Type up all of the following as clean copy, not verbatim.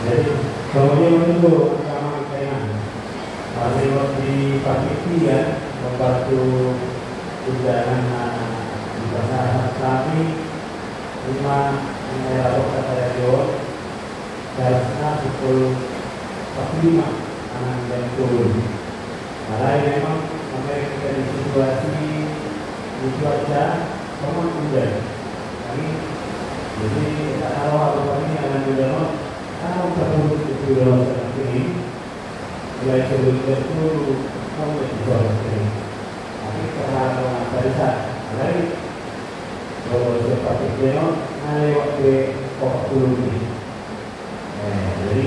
Jadi kemudian menunggu sama kainan masih di pagi ya membantu undangan di pasar kami 5 daerah kota Jayapura jaraknya pukul 45 anak jam turun. Malah memang sampai kita di situasi di cuaca memang hujan. Kami jadi kita tahu apa ini akan hujan. Kalau terburuk itu dalam saat ini, mulai sebelum terburuk, kamu di bawah ini. Tapi terlalu besar. Jadi, kalau seperti itu, nanti waktu pokok dulu ini. Jadi,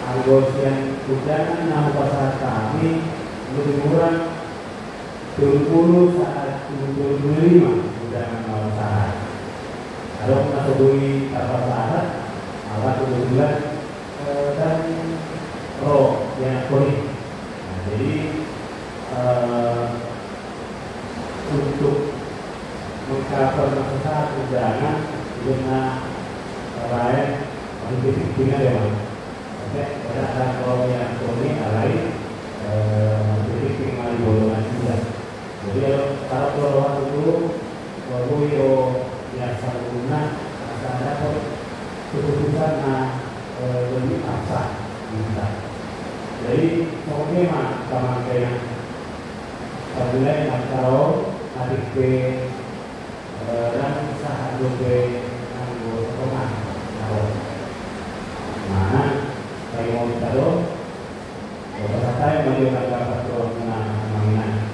anggota yang udangan nama pasar kami lebih kurang 20 saat 25 udangan nama pasar. Kalau masuk bui kapal pasar. Alat kebetulan dan pro yang kuning. Nah, jadi untuk mengcover masalah undangan dengan lain mungkin tinggal ya mas. Oke, ada pro yang kuning lain jadi tinggal di golongan 9. Jadi kalau golongan itu kalau yang sempurna asalnya keputusan lebih paksa bisa. Jadi kemudian sama kayak apabila atau adik B dan usaha B anggota rumah mana kayak mau taruh beberapa saya menjual dapat kewenangan mainan.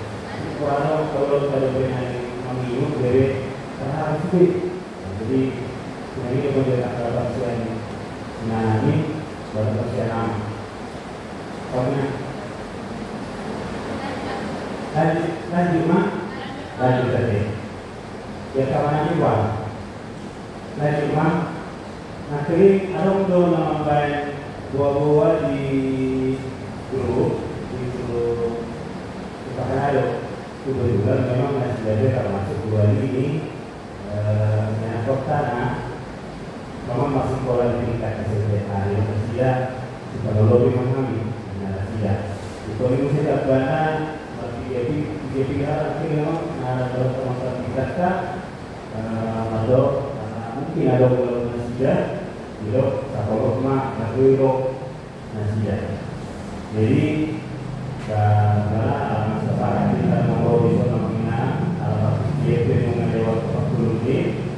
Kalau dengan mengiyu dari terhadap itu, jadi ini kemudian ada pasien menangani pada pasien nama. Pokoknya lanjut tadi. Ya kawan uang. Lanjut nanti ada untuk nambahin buah-buah di grup kita kan ada kebetulan memang masih ada termasuk buah ini menyangkut tanah. Memang masih pola tingkat kesehatan yang Asia kita lebih memahami Asia. Itu ini kita bana masih jadi memang dalam kemasan kita ada mungkin ada golongan Asia, itu satu mak satu Asia. Jadi karena sekarang kita mau bisa mengenal JP mengenai waktu ini.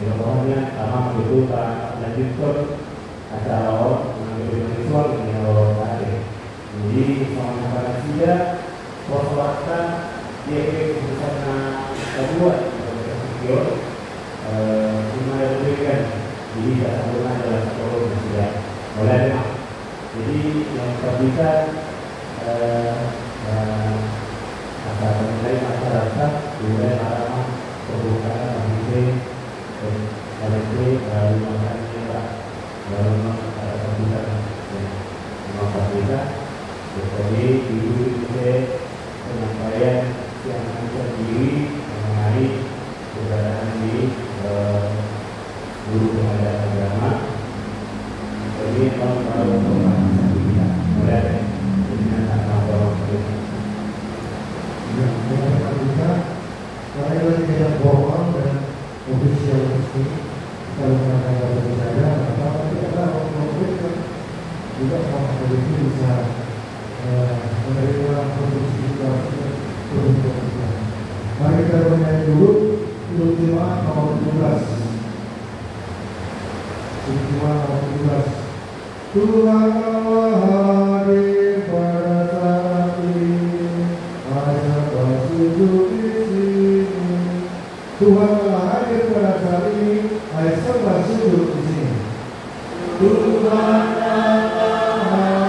Pokoknya sama begitu Pak lanjutkan acara mengambil visual dengan orang tadi. Jadi sama-sama Asia persoalan dia keputusan kedua video dimana diberikan jadi satu adalah satu Asia oleh jadi yang terbisa agar menilai masyarakat mulai arah perbukaan ini LSD makanya Pak dalam kita jadi dulu kita penyampaian yang sendiri mengenai keberadaan di guru pengajaran agama jadi kalau kita mulai dengan apa karena tidak bohong dan official ini kalau mengatakan berbeda maka kita memberikan juga orang itu bisa menerima produksi produk. Mari kita menyanyi dulu Ultima nomor 17. Ultima nomor 17. Tuhan Allah hadir pada saat ini, hanya bersujud di sini. Tuhan telah hadir pada saat ini, ayo sembah sujud di sini. Tuhan Allah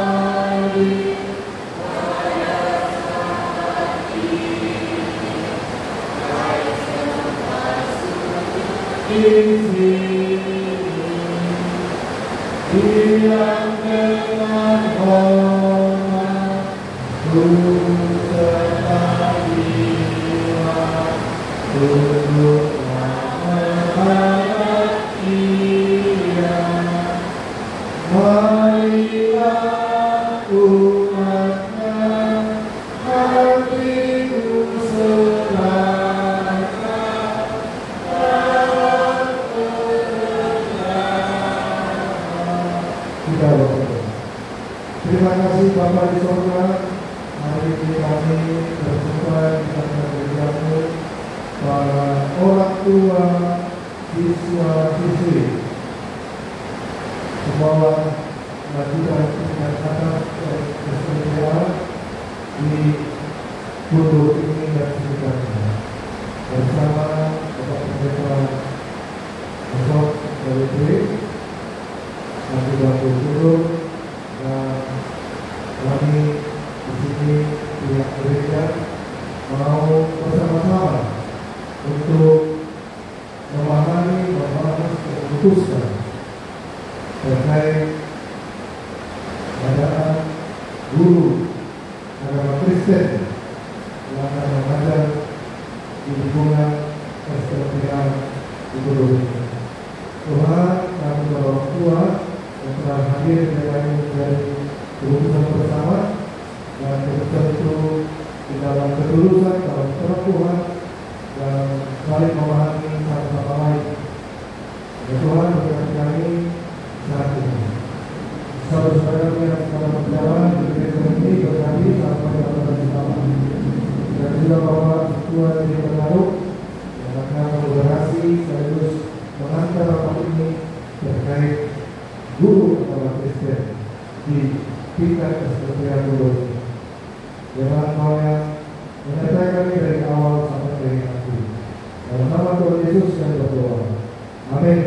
Terima kasih Bapak di surga, hari ini kami berjumpa di hadiratmu, para orang tua, siswa-siswi, semua lanjutan kata kesenian di Kudu ini dan sekitarnya, bersama Bapak Pendeta Besok dari Diri, nanti Bapak Guru, dan kami di sini pihak gereja mau bersama-sama untuk memahami, membahas, dan memutuskan terkait keadaan guru agama Kristen yang akan mengajar di lingkungan STPA di Kudu ini. Tuhan, kami orang tua yang telah hadir dari keputusan bersama dan keputusan itu di dalam ketulusan, dalam keterpuan dan saling memahami satu sama lain. Ya Tuhan, berkati kami saat ini. Saudara-saudara yang dalam perjalanan di gereja ini berkati sampai dalam bersama. Dan juga Bapak Ketua di Pengaruh yang akan moderasi sekaligus mengantar rapat ini terkait guru agama Kristen di tingkat kesatuan Kudu ini. Jangan kau yang menyertai kami dari awal sampai dari akhir. Dalam nama Tuhan Yesus kami berdoa. Amin.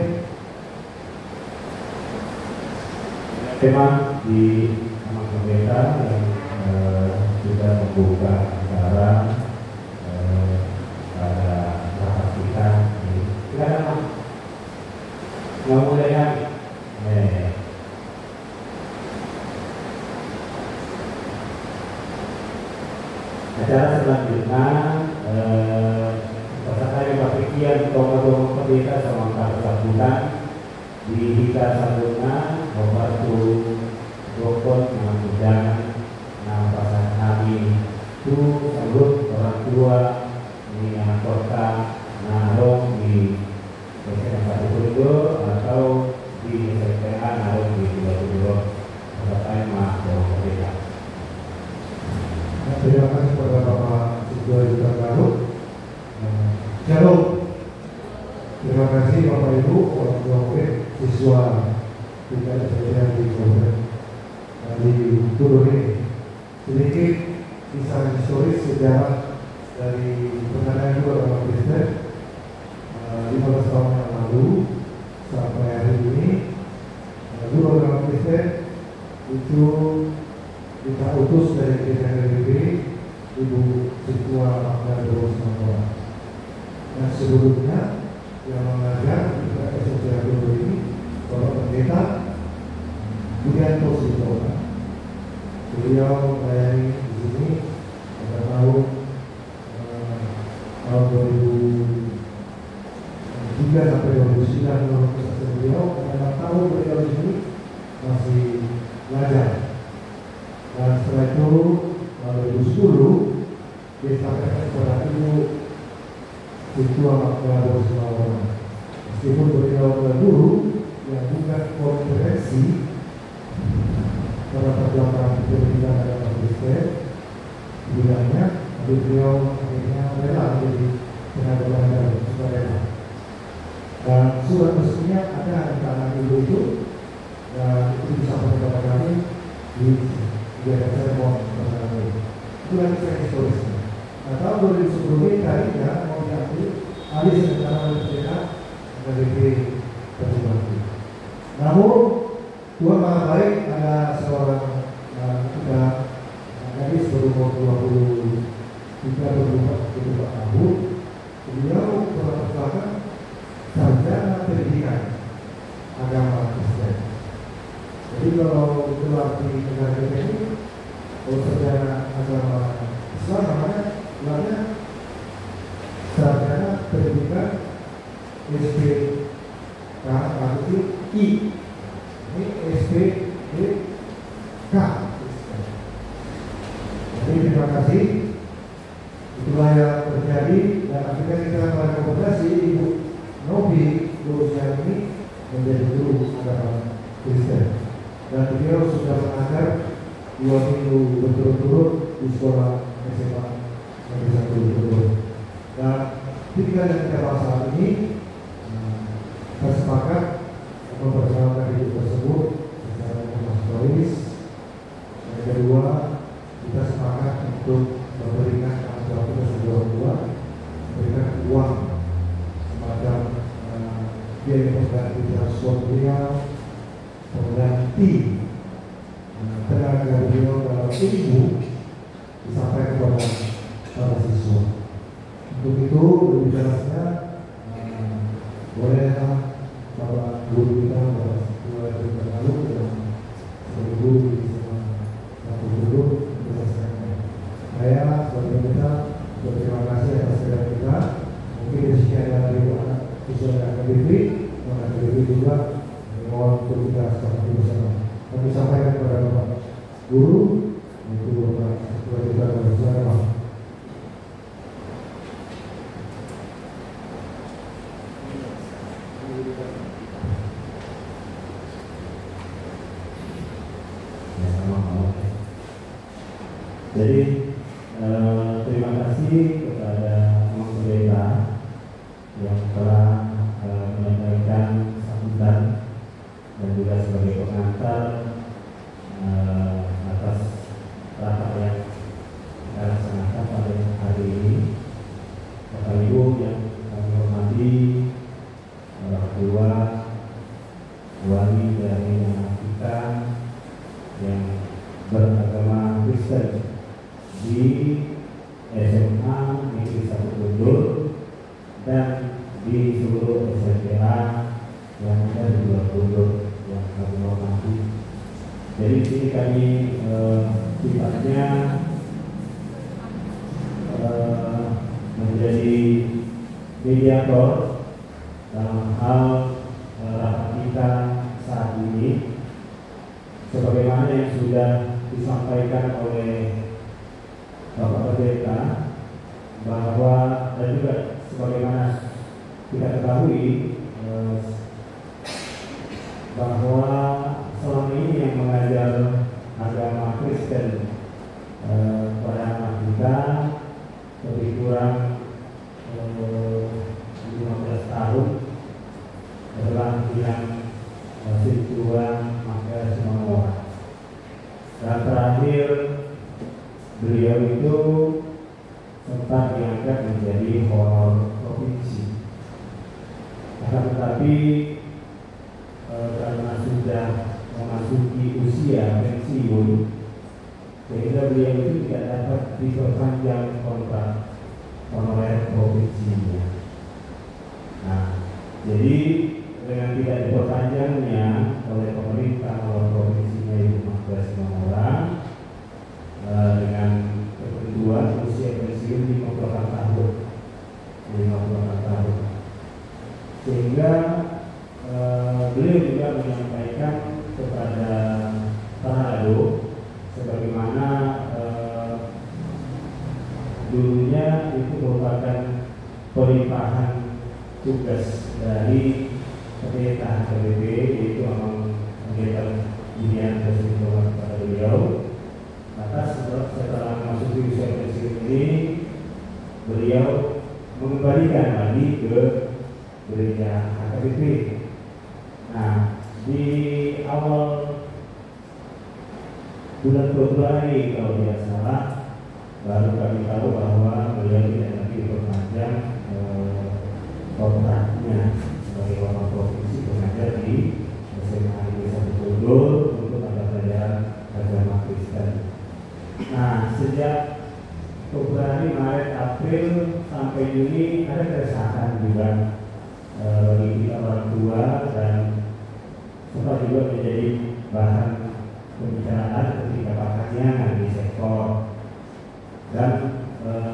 Tema di nama pendeta yang sudah membuka acara pada rapat kita ini. Silakan Mas. Mau mulai kan? Acara selanjutnya peserta yang berpikir tokoh-tokoh pendeta sama persatuan di Hika Sabuna membantu dokter mengajukan pasangan kami itu sebelum orang tua di kota Narong di SMA 1 atau di SPA Narong di Kudu peserta yang mau pendeta. Terima kasih kepada Bapak Ketua Yuta Baru. Shalom. Terima kasih Bapak Ibu, orang tua murid, siswa tingkat SDN di Kudu ini. Sedikit kisah historis sejarah dari pengadaan guru agama Kristen 15 tahun yang lalu sampai hari ini. Guru agama Kristen itu kita utus dari GKRBB Ibu Ketua Magda Rosmawati. Dan sebelumnya yang mengajar di SDN Kudu ini Bapak Pendeta Budianto Sitola. Beliau melayani di sini pada tahun 2003 sampai 2009 menurut kesaksian beliau. Dalam tahun beliau di sini masih belajar. Dan setelah itu 2010 disampaikan kepada Ibu Ketua Magda Rosmawati. Meskipun beliau adalah guru yang bukan konferensi pada perjuangan pendidikan agama Kristen bidangnya, tapi beliau akhirnya rela menjadi tenaga pengajar sukarela. Dan surat resminya ada di tangan ibu itu, dan itu disampaikan kepada kami di seremon bersama ini. Itu lagi saya historisnya. Nah, tahun 2010 tadinya mau diambil alih sementara oleh pendeta dari perjuangan. Namun Tuhan Maha Baik, ada seorang gadis berumur 23-24 tahun. Beliau merupakan sarjana pendidikan agama Kristen. Jadi kalau keluar di negara kita ini, kalau secara agama Islam namanya keluarnya sarjana pendidikan SPK itu I, ini SPDK. Jadi terima kasih. Itulah yang terjadi dan akhirnya kita merekomendasi Ibu Novi Lucian ini menjadi guru agama Kristen. Dan beliau sudah mengajar 2 minggu berturut-turut di sekolah SMA Negeri 1 Bogor. Dan ketika yang kita bahas saat ini, kita sepakat memperkenalkan hidup tersebut secara demokratis. Yang kedua, kita sepakat untuk memberikan tanggung jawab kedua, memberikan uang semacam biaya pengganti transport beliau, pengganti tenaga beliau dalam ilmu disampaikan kepada para siswa. Untuk itu lebih jelasnya bolehlah Bapak Guru kita Bapak Guru Terlalu dan sebagai guru di SMA Satu Guru menjelaskannya. Saya sebagai kita berterima kasih atas kerja kita. Mungkin di sini ada dari anak siswa AKBP, anak AKBP juga mohon untuk kita seperti bersama. Kami sampaikan kepada Bapak Guru, itu Bapak Ketua kita bersama. Jadi terima kasih kepada Bapak Pendeta yang telah menyampaikan sambutan dan juga sebagai pengantar atas rapat yang kita laksanakan pada hari ini. Bapak Ibu yang kami hormati, orang tua, wali dari anak kita yang beragama Kristen di SMA Negeri 1 Bogor dan di seluruh SMPA yang ada di luar Bogor yang kami hormati. Jadi di sini kami sifatnya menjadi mediator dalam hal rapat kita saat ini, sebagaimana yang sudah disampaikan oleh Bapak Pendeta, bahwa dan juga sebagaimana kita ketahui bahwa selama ini yang mengajar agama Kristen pada anak kita lebih kurang 15 tahun adalah yang Tuhan Maka Semua. Dan terakhir beliau itu sempat diangkat menjadi honor provinsi. Akan tetapi karena sudah memasuki usia pensiun, sehingga beliau itu tidak dapat diperpanjang kontrak honorer provinsinya. Nah, jadi dengan tidak diperpanjangnya oleh pemerintah honor provinsinya itu 15 orang dengan ketentuan usia pensiun 50 tahun, sehingga beliau juga menyampaikan kepada Tanado sebagaimana dulunya itu merupakan pelimpahan tugas dari pendeta HKBP, yaitu pendeta Julian Presiden kepada beliau. Maka setelah masuk di usia pensiun ini, beliau mengembalikan lagi ke gereja HKBP. Nah, di awal bulan Februari kalau tidak salah, baru kami tahu bahwa beliau tidak lagi diperpanjang kontraknya sebagai honor provinsi pengajar di SMA Negeri 1 Bogor untuk mata pelajaran agama Kristen. Nah, sejak Februari, Maret, April sampai Juni ada keresahan juga bagi kita orang tua, dan sempat juga menjadi bahan pembicaraan ketika pakaian di sektor. Dan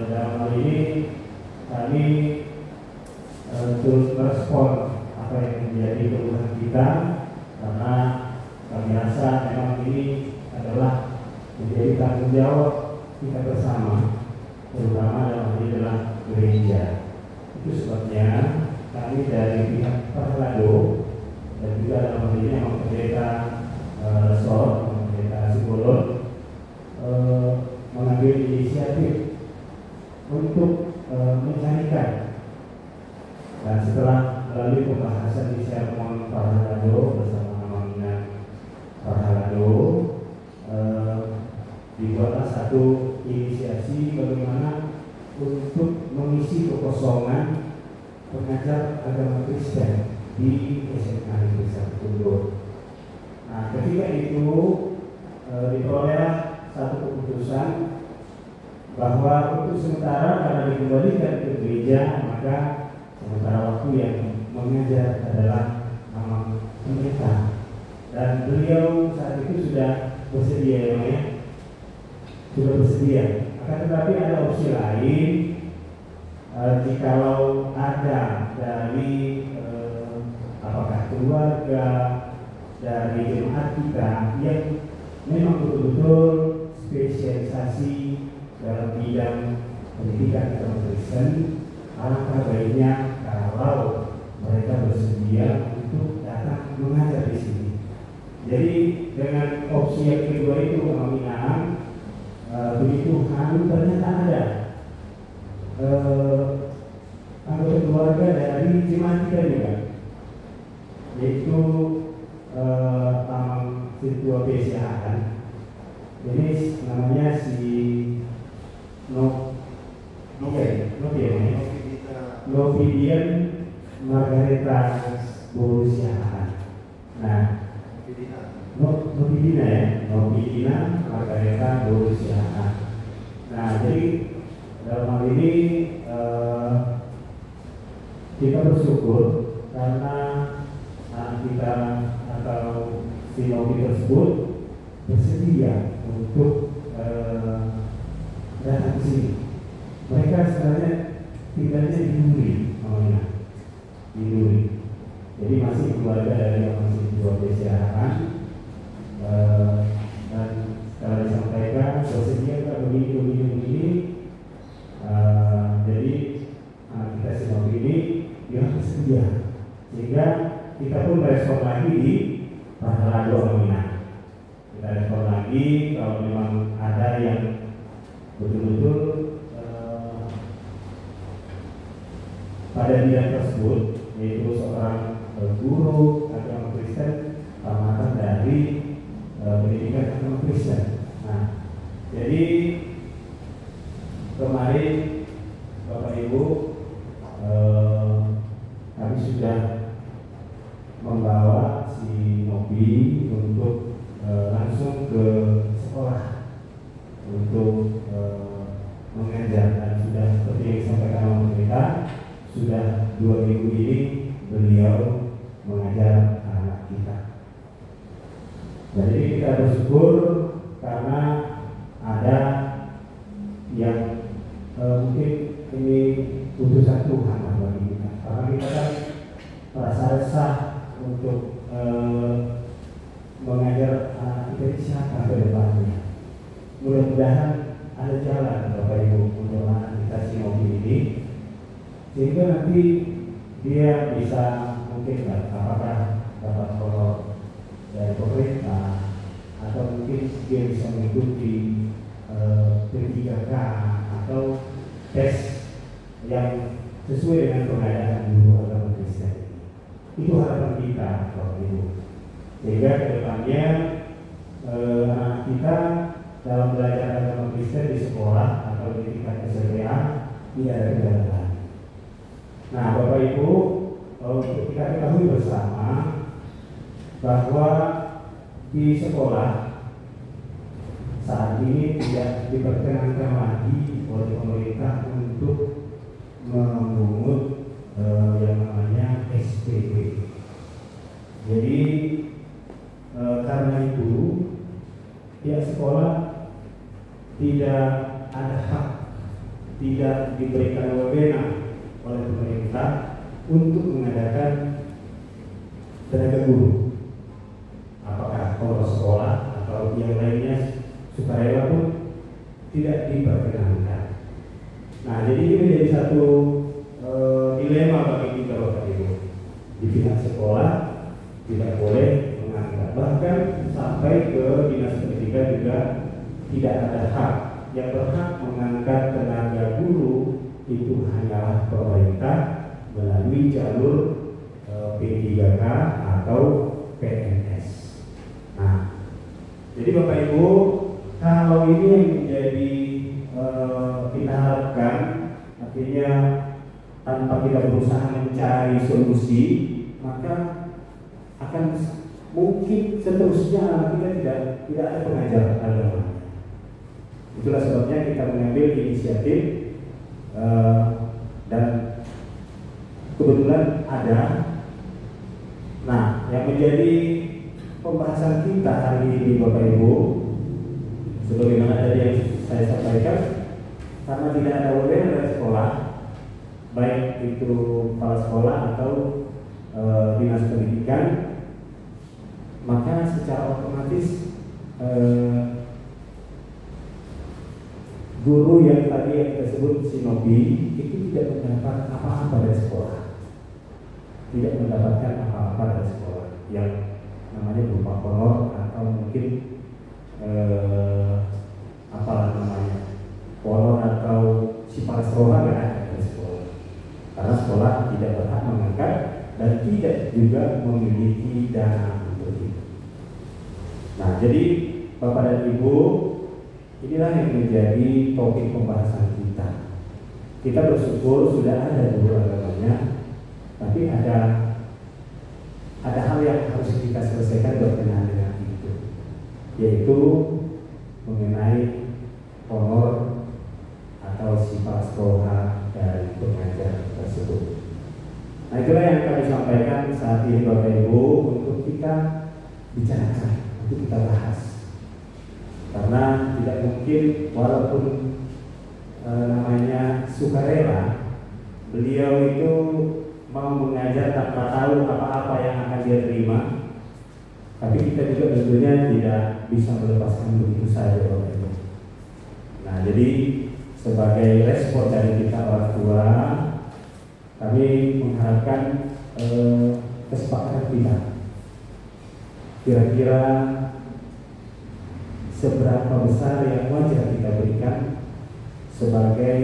dalam hal ini kami terus merespon apa yang menjadi keluhan kita, karena kami rasa memang ini adalah menjadi tanggung jawab kita bersama, terutama dalam hal ini adalah gereja. Itu sebabnya kami dari pihak Parlado dan juga dalam hal ini yang pendeta Resor, pendeta Sibolon mengambil inisiatif untuk mencarikan, dan setelah melalui pembahasan di sermon Parlado bersama Aminan Parlado, dibuatlah satu inisiasi bagaimana untuk mengisi kekosongan pengajar agama Kristen di SMA Negeri 1 Kundo. Nah, ketika itu diperoleh satu keputusan bahwa untuk sementara karena dikembalikan ke gereja, maka sementara waktu yang mengajar adalah Amang Pendeta, dan beliau saat itu sudah bersedia, sudah bersedia. Akan tetapi ada opsi lain, jikalau ada dari apakah keluarga, dari jemaat kita yang memang betul-betul spesialisasi dalam bidang pendidikan agama Kristen, alangkah baiknya kalau mereka bersedia untuk datang mengajar di sini. Jadi dengan opsi yang kedua itu kemungkinan begitu kami ternyata ada anggota keluarga dari jemaat kita juga, yaitu Tamang Sirtua PCA. Ini namanya si Novidian Margareta Borusiaan. Nah, Novidina ya, Novidina Margareta Borusiaan. Nah, jadi dalam hal ini kita bersyukur karena anak kita atau si Novi tersebut bersedia untuk datang ke sini. Mereka sebenarnya tinggalnya di Duri, namanya di Duri. Jadi masih keluarga dari yang masih dua PCA-an, dan setelah disampaikan bersedia nggak begini. Jadi kita semua ini dia bersedia, sehingga kita pun respon lagi di Parlado Aminan. Kita respon lagi kalau memang ada yang betul-betul pada bidang tersebut, yaitu seorang guru agama Kristen, tamatan dari pendidikan agama Kristen. Nah, jadi kemarin Bapak Ibu kami sudah membawa si Novi untuk langsung ke sekolah untuk mengajar, dan sudah seperti yang disampaikan oleh mereka, sudah 2 minggu ini beliau mengajar anak kita. Jadi kita bersyukur karena ada yang mungkin ini putusan Tuhan bagi kita, karena kita kan merasa resah untuk mengajar anak kita ini siapa ke depannya. Mudah-mudahan ada jalan Bapak Ibu untuk anak kita si Novi ini, sehingga nanti dia bisa mungkin apakah dapat tolong dari pemerintah, atau mungkin dia bisa mengikuti P3K atau tes yang sesuai dengan pengadaan guru agama Kristen. Itu harapan kita Bapak Ibu, sehingga kedepannya anak kita dalam belajar agama Kristen di sekolah atau di tingkat SMA tidak ada kendala. Nah, Bapak Ibu, kita ketahui bersama bahwa di sekolah saat ini tidak diperkenankan lagi oleh pemerintah untuk memungut yang namanya SPP. Jadi karena karena itu pihak sekolah tidak ada hak, tidak diberikan wewenang oleh pemerintah untuk mengadakan tenaga guru, apakah kepala sekolah atau yang lainnya sukarela pun tidak diperkenankan. Nah, jadi ini menjadi satu dilema bagi kita Bapak Ibu. Di pihak sekolah tidak boleh mengangkat, bahkan sampai ke dinas pendidikan juga tidak ada hak. Yang berhak mengangkat tenaga guru itu hanyalah pemerintah melalui jalur P3K atau PNS. Nah, jadi Bapak Ibu, kalau ini yang menjadi kita harapkan, artinya tanpa kita berusaha mencari solusi, maka akan mungkin seterusnya kita tidak ada pengajar agama. Itulah sebabnya kita mengambil inisiatif dan kebetulan ada. Nah, yang menjadi pembahasan kita hari ini Bapak Ibu, sebagaimana tadi yang saya sampaikan, karena tidak ada wewenang dari sekolah, baik itu kepala sekolah atau dinas pendidikan, maka secara otomatis guru yang tadi yang kita sebut sinobi itu tidak mendapat apa-apa dari sekolah, tidak mendapatkan apa-apa dari sekolah yang namanya berupa honor atau mungkin apalah namanya honor atau sifat sekolah nggak ada dari sekolah, karena sekolah tidak berhak mengangkat dan tidak juga memiliki dana untuk itu. Nah, jadi Bapak dan Ibu, inilah yang menjadi topik pembahasan kita. Kita bersyukur sudah ada guru agamanya, tapi ada hal yang harus kita selesaikan berkenaan dengan itu, yaitu mengenai honor atau sifat sekolah dari pengajar tersebut. Nah, itulah yang kami sampaikan saat ini Bapak Ibu untuk kita bicarakan, untuk kita bahas. Karena tidak mungkin walaupun namanya sukarela, beliau itu mau mengajar tanpa tahu apa-apa yang akan dia terima, tapi kita juga tentunya tidak bisa melepaskan begitu saja Bapak Ibu. Nah, jadi sebagai respon dari kita orang tua, kami mengharapkan kesepakatan kita. Kira-kira seberapa besar yang wajar kita berikan sebagai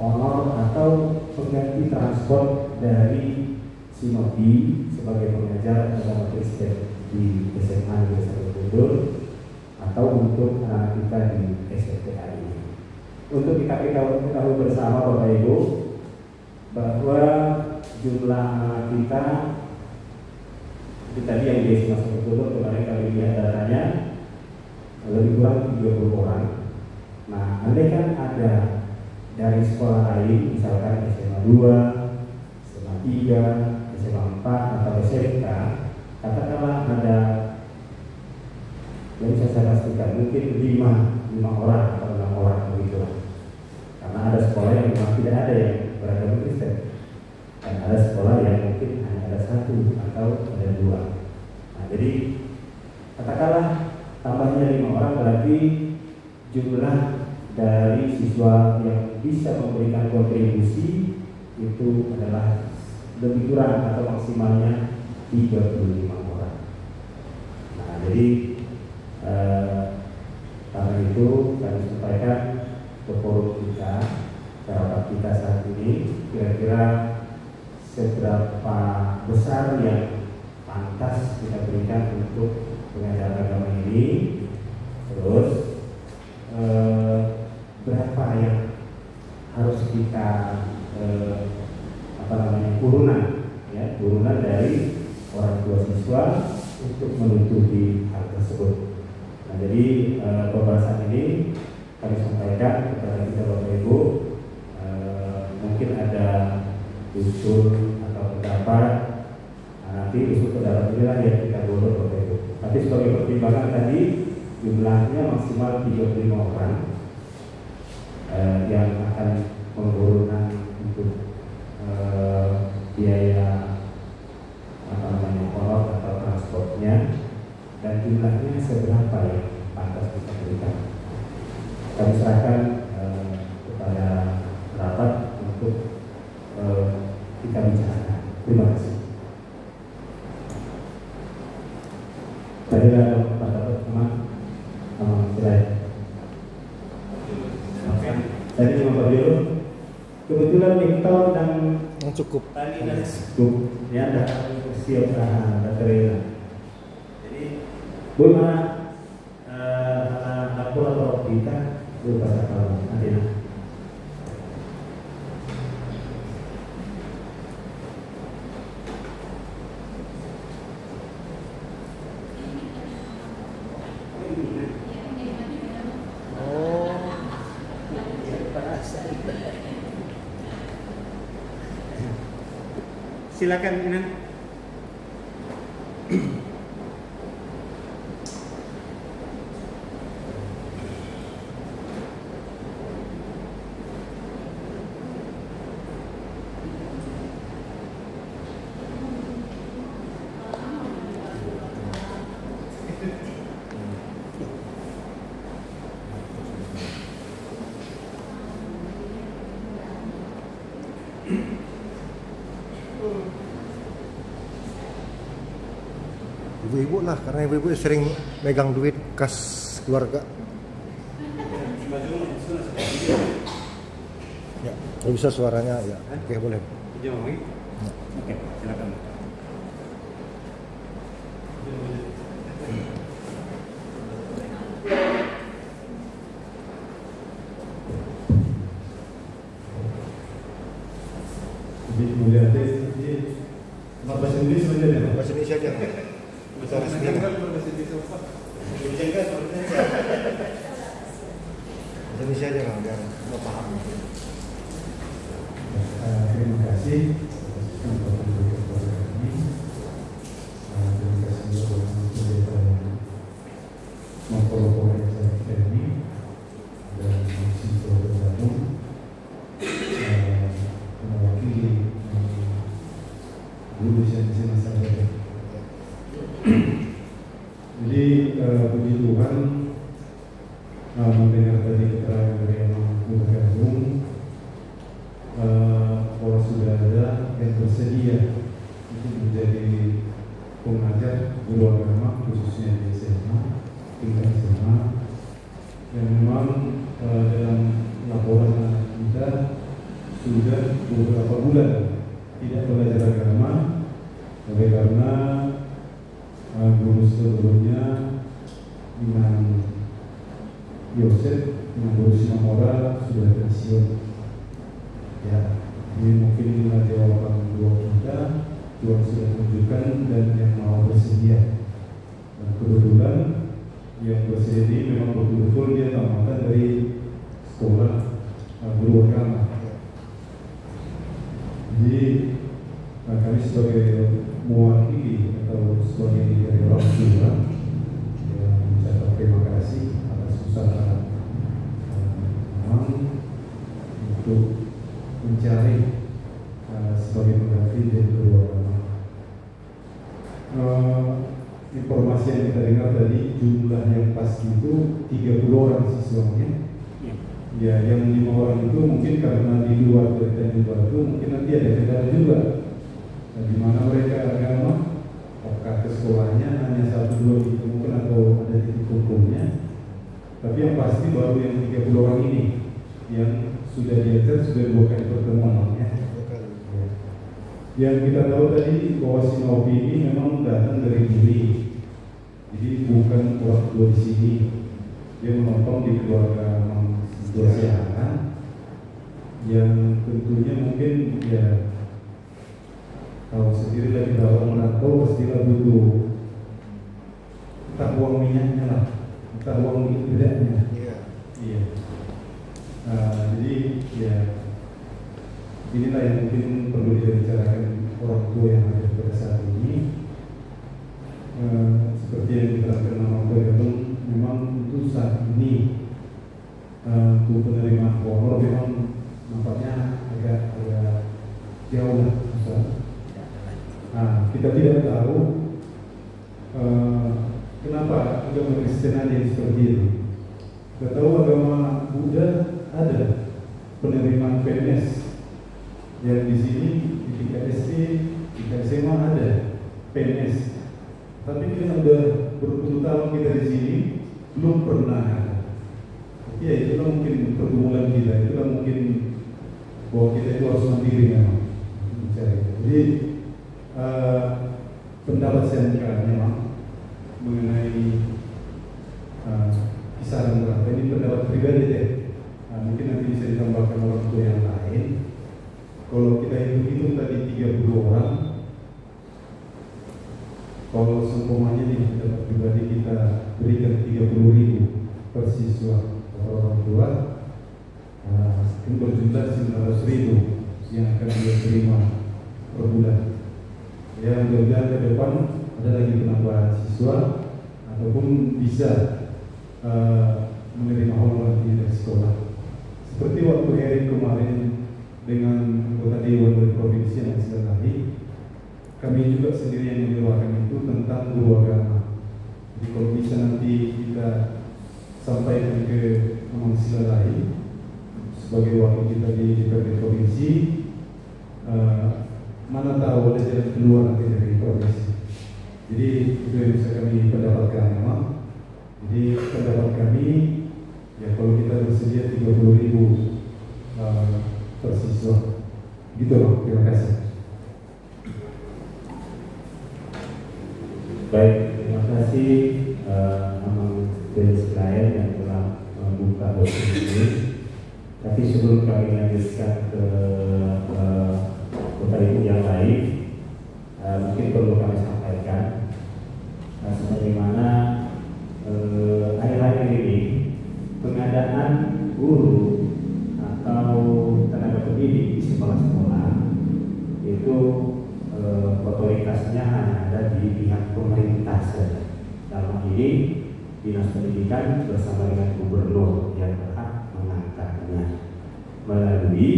honor atau pengganti transport dari Sinobi sebagai pengajar agama Kristen di SMA Negeri 1 Guntur atau untuk anak kita di SMPA ini. Untuk kita ketahui bersama Bapak Ibu bahwa jumlah anak kita tadi yang di SMA 1 Guntur kemarin kami lihat datanya lebih kurang 30 orang. Nah, andai kan ada dari sekolah lain, misalkan SMA 2, SMA 3, SMA 4 atau SMK, katakanlah ada yang bisa saya pastikan mungkin 5 orang atau 6 orang begitu. Karena ada sekolah yang memang tidak ada yang beragama Kristen, dan ada sekolah yang mungkin hanya ada 1 atau ada 2. Nah, jadi katakanlah tambahnya 5 orang, berarti jumlah dari siswa yang bisa memberikan kontribusi itu adalah lebih kurang atau maksimalnya 35 orang. Nah, jadi karena itu kami sampaikan ke forum kita, rapat kita saat ini, kira-kira seberapa besar yang pantas kita berikan untuk pengajar agama ini, terus berapa yang harus kita turunan dari orang tua siswa untuk menutupi hal tersebut. Nah, jadi pembahasan ini kami sampaikan kepada kita Bapak Ibu, mungkin ada usul atau pendapat. Nanti usul pendapat inilah yang kita boleh Bapak Ibu. Tapi sebagai pertimbangan tadi jumlahnya maksimal 35 orang yang akan mengurunan untuk biaya honor atau transportnya, dan jumlahnya seberapa yang pantas kita berikan. Kami serahkan kepada rapat untuk kita bicarakan. Terima kasih. Tadi ada Pak teman silahkan. Tadi cuma dulu. Kebetulan Victor dan yang cukup tadi dan cukup ya, datang siap baterai. Jadi bagaimana dapur atau kita lupa kalau Adina. Silakan Inan. ibu-ibu lah, karena ibu-ibu sering megang duit kas keluarga. Ya, kalau bisa suaranya ya. Oke, boleh. Oke, silakan. Bahasa Inggris saja ya. Bahasa Indonesia aja. Bahasa resmi. Bahasa Indonesia aja kan, biar mau paham. Terima kasih. Terima kasih untuk memperoleh saya ini dan situ bergabung mewakili guru yang di sini saya. Jadi puji Tuhan mendengar tadi keterangan dari yang bergabung bahwa sudah ada yang bersedia untuk menjadi pengajar guru agama khususnya di SMA, tingkat SMA, yang memang dalam laporan kita sudah beberapa bulan tidak belajar agama, oleh karena guru sebelumnya Imam Yosef, Imam Guru Sinamora sudah pensiun. Ya, ini mungkin inilah jawaban doa kita. Tuhan sudah tunjukkan dan yang mau bersedia. Dan kebetulan yang bersedia ini memang betul-betul dia tamatan dari sekolah guru agama. Jadi kami sebagai mewakili atau sebagai dari orang tua mengucapkan terima kasih atas usaha untuk mencari sebagai pengganti dari guru agama. Informasi yang kita dengar tadi, jumlah yang pasti itu 30 orang siswanya. Ya, yang 5 orang itu mungkin karena di luar dari itu mungkin nanti ada kendala juga. Nah, di mana mereka agama, apakah ke sekolahnya hanya 1-2 gitu mungkin atau ada titik kumpulnya. Tapi yang pasti baru yang 30 orang ini yang sudah diajar sudah 2 kali pertemuan ya. Yang kita tahu tadi bahwa si Novi ini memang datang dari Duri, jadi bukan orang tua di sini. Dia menonton di keluarga Siangan yang tentunya mungkin ya tahu sendiri lah, kita orang merantau pastilah butuh entah uang minyaknya lah, entah uang bedanya. Iya. Jadi ya inilah yang mungkin perlu dibicarakan orang tua yang ada pada saat ini. seperti yang diterangkan nama Pak, memang untuk saat ini untuk penerimaan honor memang nampaknya agak jauh lah Ustaz. Nah, kita tidak tahu kenapa agama Kristen ada yang seperti itu. Kita tahu agama Buddha ada penerimaan PNS yang di sini ketika SD, ketika SMA ada PNS. Tapi kita sudah berpuluh tahun kita di sini belum pernah ada. Ya itulah mungkin pergumulan kita, itulah mungkin bahwa kita itu harus mandiri memang. Jadi pendapat saya memang mengenai kisaran berapa ini pendapat pribadi deh. Mungkin nanti bisa ditambahkan orang tua yang lain. Kalau kita hitung tadi 30 orang, kalau seumpamanya nih pendapat pribadi kita berikan 30.000 per siswa orang tua, itu berjumlah 900.000 yang akan dia terima per bulan. Ya, mudah-mudahan ke depan ada lagi penambahan siswa ataupun bisa menerima honor dari sekolah. Seperti waktu hari kemarin dengan anggota Dewan dari Provinsi yang Silalahi, kami juga sendiri yang menyewakan itu tentang guru agama. Jadi kalau bisa nanti kita sampaikan ke Amang Silalahi sebagai wakil kita di DPRD Provinsi, mana tahu ada jalan keluar nanti dari provinsi. Jadi itu yang bisa kami pendapatkan memang. Jadi pendapat kami ya kalau kita bersedia 30.000 per siswa. Gitu loh, terima kasih. Baik, terima kasih Amang Israel yang telah membuka dosis ini. Tapi sebelum kami lanjutkan ke Bapak Ibu yang lain, mungkin perlu kami sampaikan sebagaimana akhir-akhir ini pengadaan guru atau tenaga pendidik di sekolah-sekolah itu otoritasnya hanya ada di pihak pemerintah saja. Dalam ini Dinas Pendidikan bersama dengan gubernur yang berhak mengangkatnya melalui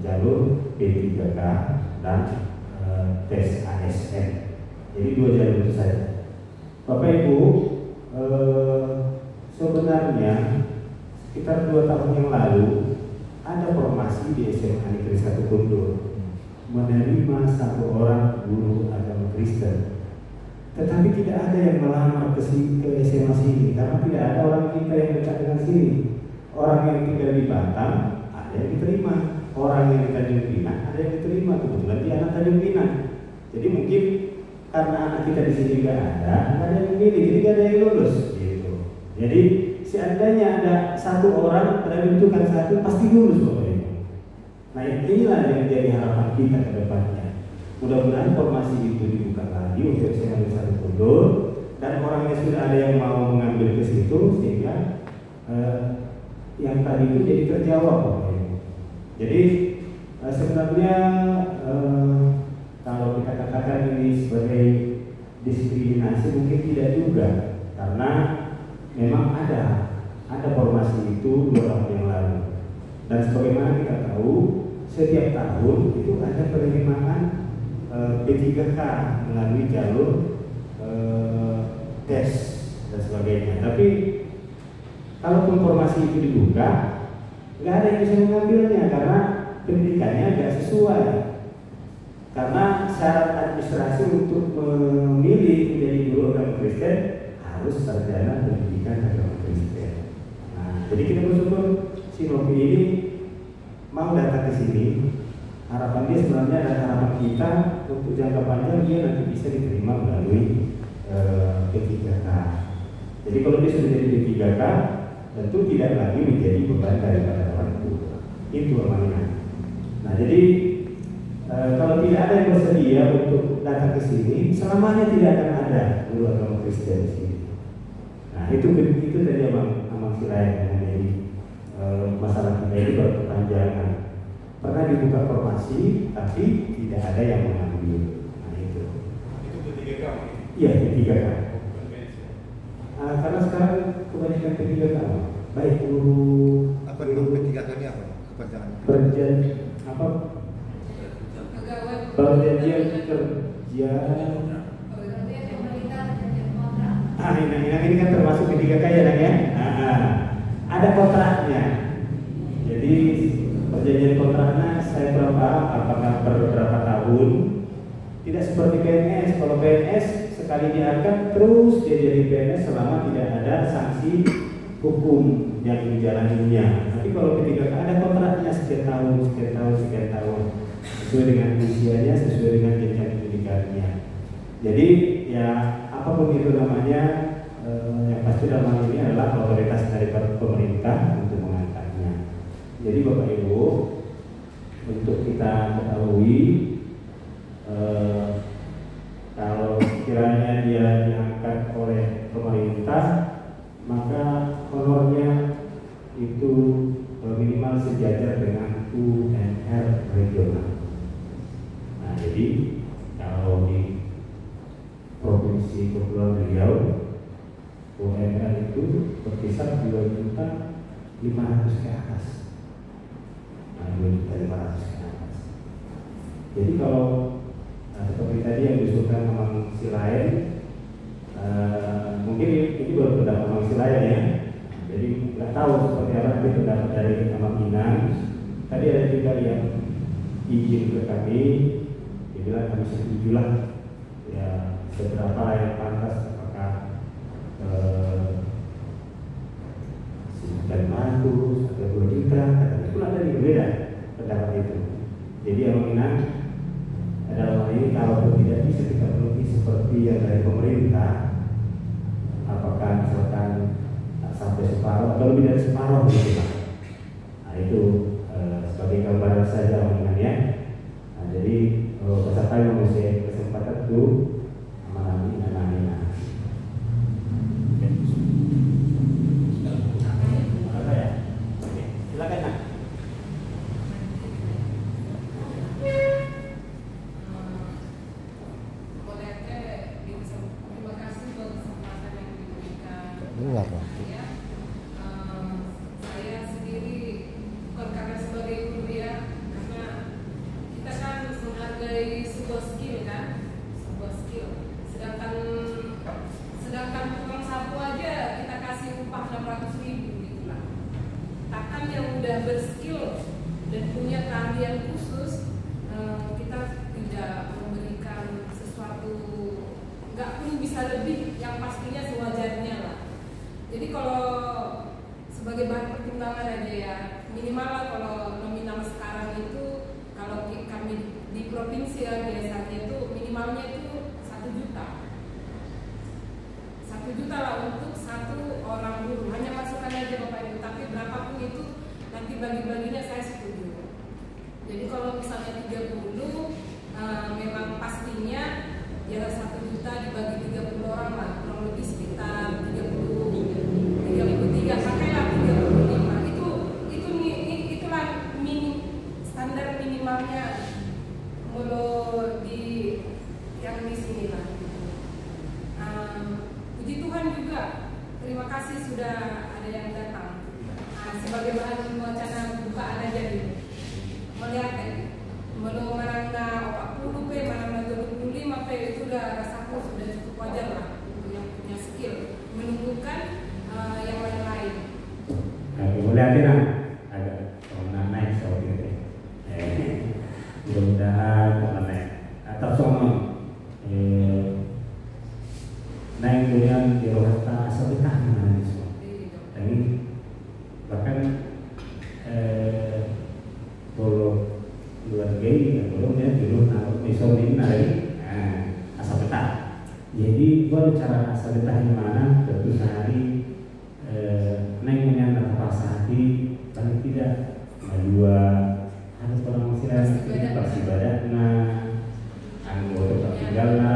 jalur P3K dan tes ASN. Jadi 2 jalur itu saja. Bapak Ibu, sebenarnya sekitar 2 tahun yang lalu ada formasi di SMA Negeri 1 Kundur menerima 1 orang guru agama Kristen. Tetapi tidak ada yang melamar ke SMA sini karena tidak ada orang kita yang dekat dengan sini. Orang yang tinggal di Batam ada yang diterima, orang yang di Tanjung Pinang ada yang diterima, kebetulan di anak Tanjung Pinang. Jadi mungkin karena anak kita di sini nggak ada yang memilih, jadi nggak ada yang lulus. Gitu. Jadi seandainya ada 1 orang terbentukan 1 pasti lulus pokoknya. Nah inilah yang menjadi harapan kita ke depannya. Mudah-mudahan formasi itu dibuka lagi untuk SMA Negeri 1 Kundur dan orangnya sudah ada yang mau mengambil ke situ sehingga yang tadi itu jadi terjawab pokoknya. Jadi sebenarnya kalau kita katakan ini sebagai diskriminasi mungkin tidak juga, karena memang ada formasi itu 2 tahun yang lalu. Dan sebagaimana kita tahu setiap tahun itu ada penerimaan P3K melalui jalur tes dan sebagainya. Tapi kalau formasi itu dibuka, nggak ada yang bisa mengambilnya karena pendidikannya nggak sesuai. Karena syarat administrasi untuk memilih menjadi guru agama Kristen harus sarjana pendidikan agama Kristen. Nah, jadi kita bersyukur si Novi ini mau datang ke sini. Harapan dia sebenarnya adalah harapan kita untuk jangka panjang dia nanti bisa diterima melalui P3K. Jadi kalau dia sudah jadi P3K, tentu tidak lagi menjadi beban daripada orang tua. Itu amanah. Nah, jadi kalau tidak ada yang bersedia untuk datang ke sini, selamanya tidak akan ada guru agama Kristen di sini. Nah, itu tadi Amang Silayan mengenai masalah kita ini berkepanjangan. Pernah dibuka formasi, tapi tidak ada yang mengambil. Nah itu. Itu P3K? Iya, P3K. Perjanjian kerja. Ini kan termasuk di 3K ya, Nang ya. Ada kontraknya. Jadi perjanjian kontraknya saya kurang paham apakah per berapa tahun. Tidak seperti PNS. Kalau PNS sekali diangkat terus dia jadi PNS selama tidak ada sanksi hukum yang dijalaninya. Tapi kalau ketika ada kontraknya sekian tahun sesuai dengan usianya, sesuai dengan jenjang pendidikannya. Jadi ya apapun itu namanya, yang pasti dalam hal ini adalah otoritas dari pemerintah untuk mengangkatnya. Jadi Bapak Ibu, untuk kita ketahui kalau kiranya dia diangkat oleh pemerintah, maka honornya itu minimal sejajar dengan UMR regional. Nah, jadi kalau di Provinsi Kepulauan Riau UMR itu berkisar 2.500.000 ke atas. Nah, 2.500.000 ke atas. Jadi kalau seperti tadi yang diusulkan Mamang Silayan, mungkin ini baru pendapat Mamang Silayan ya. Jadi nggak tahu seperti apa nanti pendapat dari Mamang Inang. Tadi ada juga yang izin ke kami, dia bilang kami setuju lah ya seberapa yang pantas, apakah 900 atau 2 juta, itu ada di berbeda pendapat itu. Jadi yang Inang dalam hal ini kalau tidak bisa kita penuhi seperti yang dari pemerintah, apakah misalkan tak sampai separuh atau lebih dari separuh gitu Pak. Nah itu sebagai gambaran saja Inang ya. Nah, jadi peserta yang mengisi kesempatan itu amanah Inang. Apa ya? Oke, silakan Nak. Dengar. Saya sendiri bukan karena sebagai guru ya, karena kita kan menghargai sebuah skill kan, sebuah skill. Sedangkan tukang sapu aja kita kasih upah 600.000 gitu lah. Takkan yang udah berskill dan punya keahlian khusus kita tidak memberikan sesuatu, nggak pun bisa lebih, yang pastinya sewajarnya lah. Jadi kalau sebagai bahan pertimbangan aja ya, minimal lah kalau nominal sekarang itu, kalau kami di provinsi ya biasanya itu minimalnya itu 1 juta. 1 juta lah untuk satu orang guru. Hanya masukan aja Bapak Ibu, tapi berapapun itu nanti bagi-baginya saya setuju. Jadi kalau misalnya 30 memang pastinya ya 1 juta dibagi 30 orang lah, kurang lebih sekitar 33, pakailah 35. Itulah standar minimalnya mulu di yang di sini lah. Puji Tuhan juga, terima kasih sudah ada yang datang. Sebagai bahan wacana buka ada jadi melihat mulu mana 40 mana 25 itu udah rasaku sudah cukup wajar lah untuk yang punya skill, menunjukkan yang lain-lain. Mudah-mudahan agak naik soal ini. Mudah-mudahan naik atau soal naik dengan dirota asal kita mana semua. Ini bahkan kalau luar gay belum ya dulu naruh misalnya nari asal peta. Jadi baru cara asal peta gimana? Tentu sehari naik menyandang rasa hati paling tidak dua harus orang Muslim bersibadahna anggota tinggalna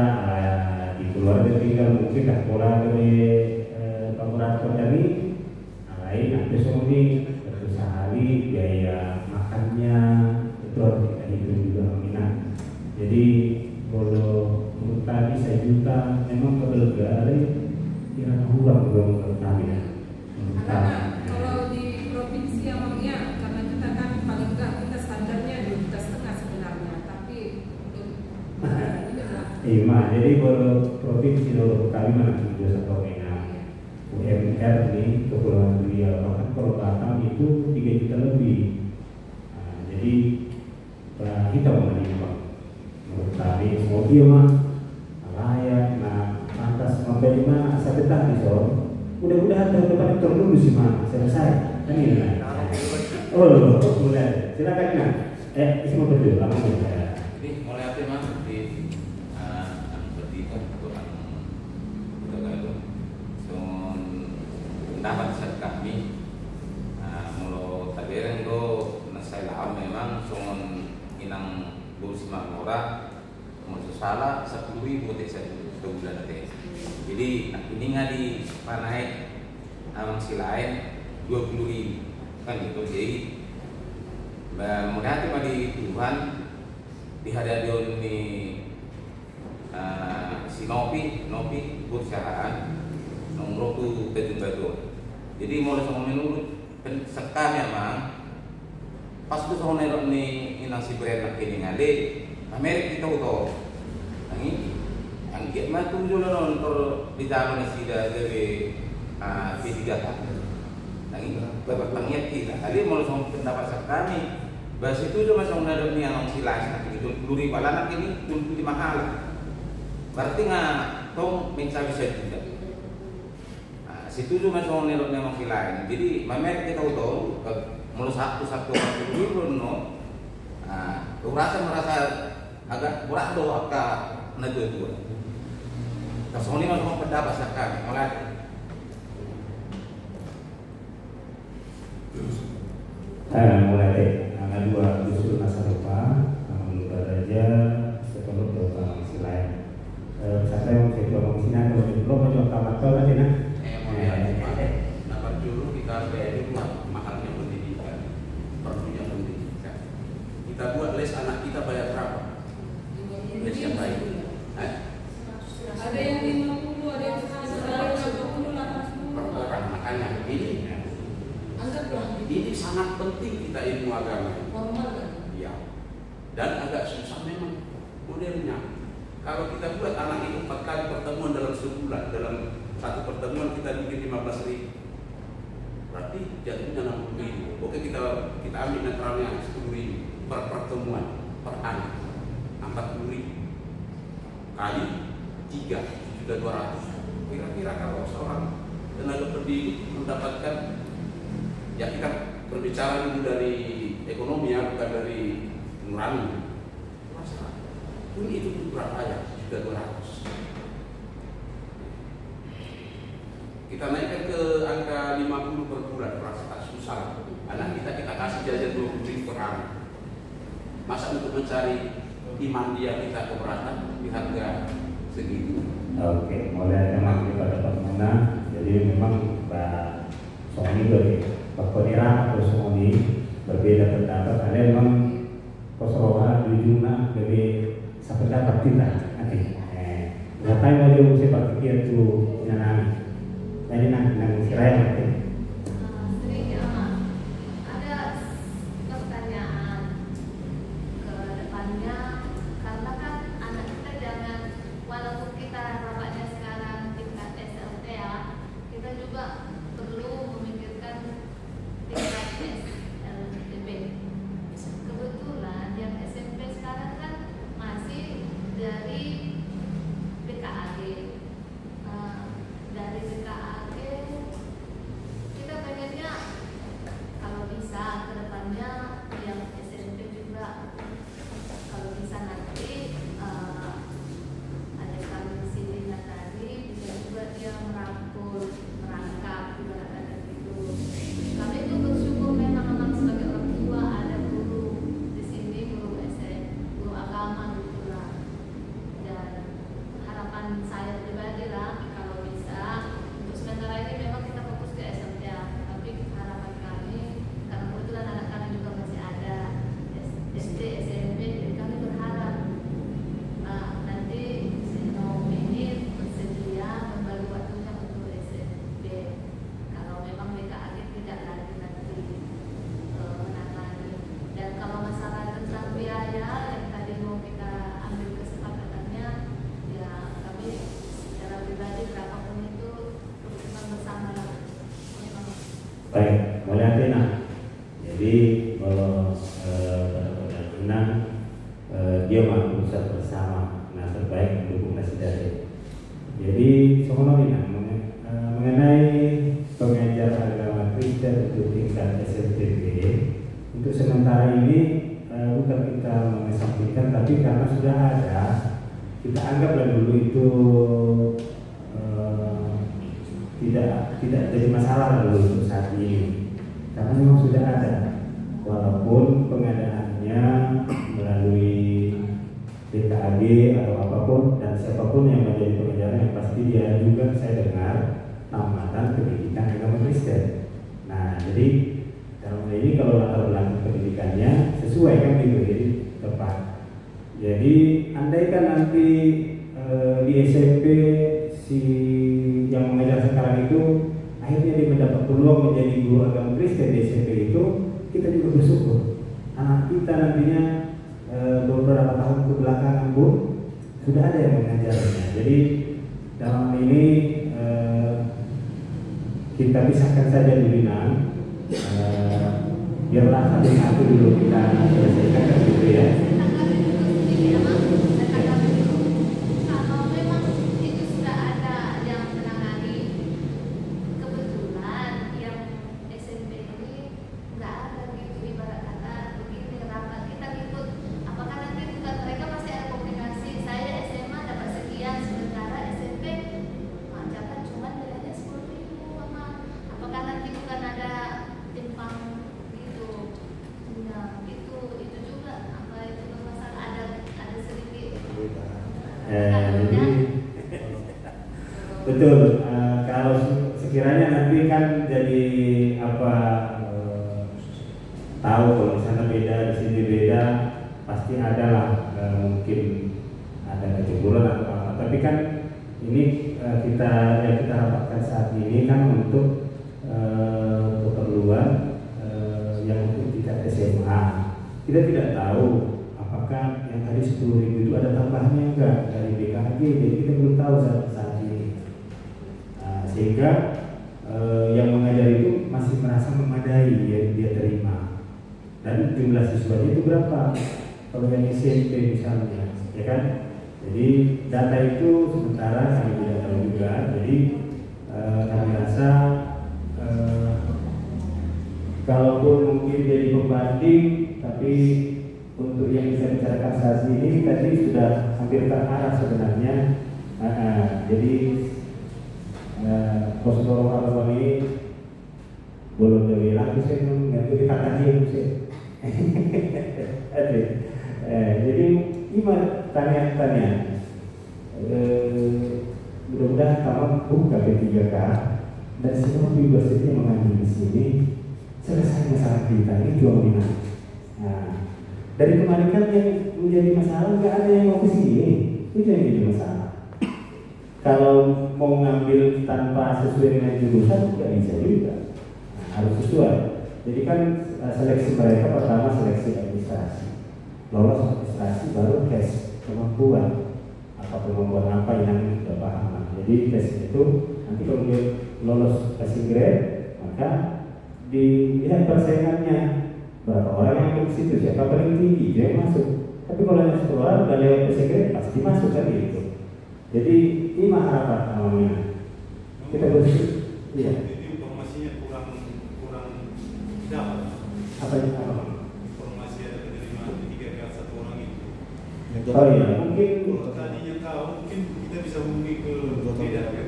di keluarga tinggal mungkin dah pola dari pemerintah dari lain nanti semua tentu sehari biaya makannya itu harus kita hitung juga minat. Jadi kalau menurut tadi 1 juta memang kebelakang kira kurang belum kami ya. Karena kalau di provinsi emangnya karena kita kan paling enggak kita standarnya 2,5 juta sebenarnya, tapi jadi kalau provinsi Kalimantan juga satu UMR ini Kepulauan Riau, bahkan kalau Batam itu 3 juta lebih. Jadi kita mengenai Bang, menurut kami semua dia mah layak. Nah, lantas sampai di mana asal betah di Solo. Mudah-mudahan tahun depan terlulus sih mah selesai. Kan ini lah. Oh, mulai. Silakan kan. Isi motor dulu, lama ya. Jadi mulai apa mah di seperti itu Tuhan kita itu dapat saat kami mulo tabereng do nasai laam memang songon inang lusi makmura muncul salah 10.000 sebulan teh. Jadi ini ngadi panai amang silain 20.000 kan gitu. Jadi mudah-mudahan di Tuhan di hadiah ini si Nopi perusahaan nomor tu Batu. Jadi mulai sama menurut sekarang memang pas tu sama nerok ni inang si brand ini ngade Amerika kita uto. Ini yang kita matu jual nontor di dalam nasi dari P3 kan. Ini bapak pengiat kita. Tadi mulai sama pendapat kami. Bahas itu cuma sama nerok ni anong silas nak itu 10.000 anak ini 25 hal. Berarti nggak tong mencari saya juga. Situ cuma soal nerok memang lain. Jadi mamer kita tahu mulai satu dulu no. Merasa agak berat doa ke negara itu. Kasih ini masuk pendapat sekarang mulai. Mulai tanggal 2 Agustus masa lupa, menurut aja sepenuh doa masih lain. Saya mau saya coba mengingat kalau mau coba tamat tahu aja nah. Nampak dulu kita bayar dulu mahalnya pendidikan, perlunya pendidikan. Kita buat les anak kita bayar berapa? Les yang baik. Ada yang 50, ada yang 120, 80. Per orang makanya ini. Anggaplah Ini sangat penting kita ilmu agama. formal kan? Iya. Dan agak susah memang modelnya. Kalau kita buat anak itu 4 kali pertemuan dalam sebulan, dalam satu pertemuan kita bikin 15.000, berarti jatuhnya 60.000. Oke kita ambil netralnya 10.000 per pertemuan per anak, 40.000 kali 3.200. Kira-kira kalau seorang tenaga pendidik mendapatkan, ya kita berbicara itu dari ekonomi ya, bukan dari nurani. Ini itu berapa ya? 1.200. Kita naikkan ke angka 50 per bulan, merasa tak susah. Anak kita kasih jajan 20.000 per anak. Masa untuk mencari iman dia kita keberatan di harga segitu? Oke, mulai memang pada Muna. Jadi memang Pak Sony Pak Konira atau Sony berbeda pendapat. Ada memang Kosowa Dujuna lebih sependapat kita. Nanti, ngapain mau dia usah berpikir tu nyanyi. Jadi nang sirai nanti. Sering ada pertanyaan ke depannya, karena kan anak kita jangan, walaupun kita rapatnya sekarang tingkat SLT ya, kita juga perlu memikirkan tingkat SLTB. Kebetulan yang SMP sekarang kan masih dari PKAD. Baik, mulai Athena. Jadi kalau pada menang dia mampu usaha bersama. Nah, terbaik mendukung Nasidare. Jadi sebenarnya mengenai pengajar agama Kristen untuk tingkat SMTP untuk sementara ini bukan kita mengesampingkan, tapi karena sudah ada, kita anggaplah dulu itu tidak jadi masalah dulu untuk saat ini, karena memang sudah ada, walaupun pengadaannya melalui BKAG atau apapun, dan siapapun yang menjadi pengajarnya yang pasti dia juga saya dengar tamatan pendidikan agama Kristen. Nah, jadi dalam hal ini kalau latar belakang pendidikannya sesuai kan gitu, jadi tepat. Jadi andaikan nanti di SMP si yang mengajar sekarang itu akhirnya dia mendapat peluang menjadi guru agama Kristen di SMP itu, kita juga bersyukur. Anak kita nantinya beberapa tahun ke belakangan pun sudah ada yang mengajarnya. Jadi dalam hal ini kita pisahkan saja dulu biarlah satu-satu dulu kita selesaikan gitu ya. Betul, kalau sekiranya nanti kan jadi tahu kalau misalnya beda di sini beda, pasti ada lah mungkin ada kecemburuan atau apa. Tapi kan ini kita rapatkan saat ini kan untuk keperluan yang untuk tingkat SMA. Kita tidak tahu apakah yang tadi 10.000 itu ada tambahannya enggak dari BKG, jadi kita belum tahu saat ini. Sehingga yang mengajar itu masih merasa memadai yang dia terima, dan jumlah siswanya itu berapa kalau yang SMP misalnya, ya kan? Jadi data itu sementara kami tidak tahu juga. Jadi kami rasa kalaupun mungkin jadi pembanding, tapi untuk yang bisa bicarakan saat ini tadi sudah hampir terarah sebenarnya. Jadi Kosoro kalau ini belum dari lagi saya nggak tahu kata dia sih. Jadi ini tanya. Mudah-mudahan kamu buka P3K dan semua universitas yang mengambil di sini selesai masalah kita ini jual minat. Nah, dari kemarin kan yang menjadi masalah nggak ada yang mau ke sini, itu yang jadi masalah. Kalau mau ngambil tanpa sesuai dengan jurusan tidak bisa juga, harus sesuai. Jadi kan seleksi mereka pertama seleksi administrasi, lolos administrasi baru tes kemampuan apa yang sudah paham. Jadi tes itu nanti kalau dia lolos passing grade, maka dilihat persaingannya berapa orang yang masuk situ, siapa paling tinggi dia yang masuk. Tapi kalau yang sekolah udah lewat passing grade pasti masuk kan gitu. Jadi ini harapan namanya. Kita bersih. Iya. Jadi informasinya kurang dapat. Apa yang apa? Informasi ada penerimaan 3 kali 1 orang itu. Oh iya, mungkin Kalau tadinya tahu, mungkin kita bisa hubungi ke beda kan?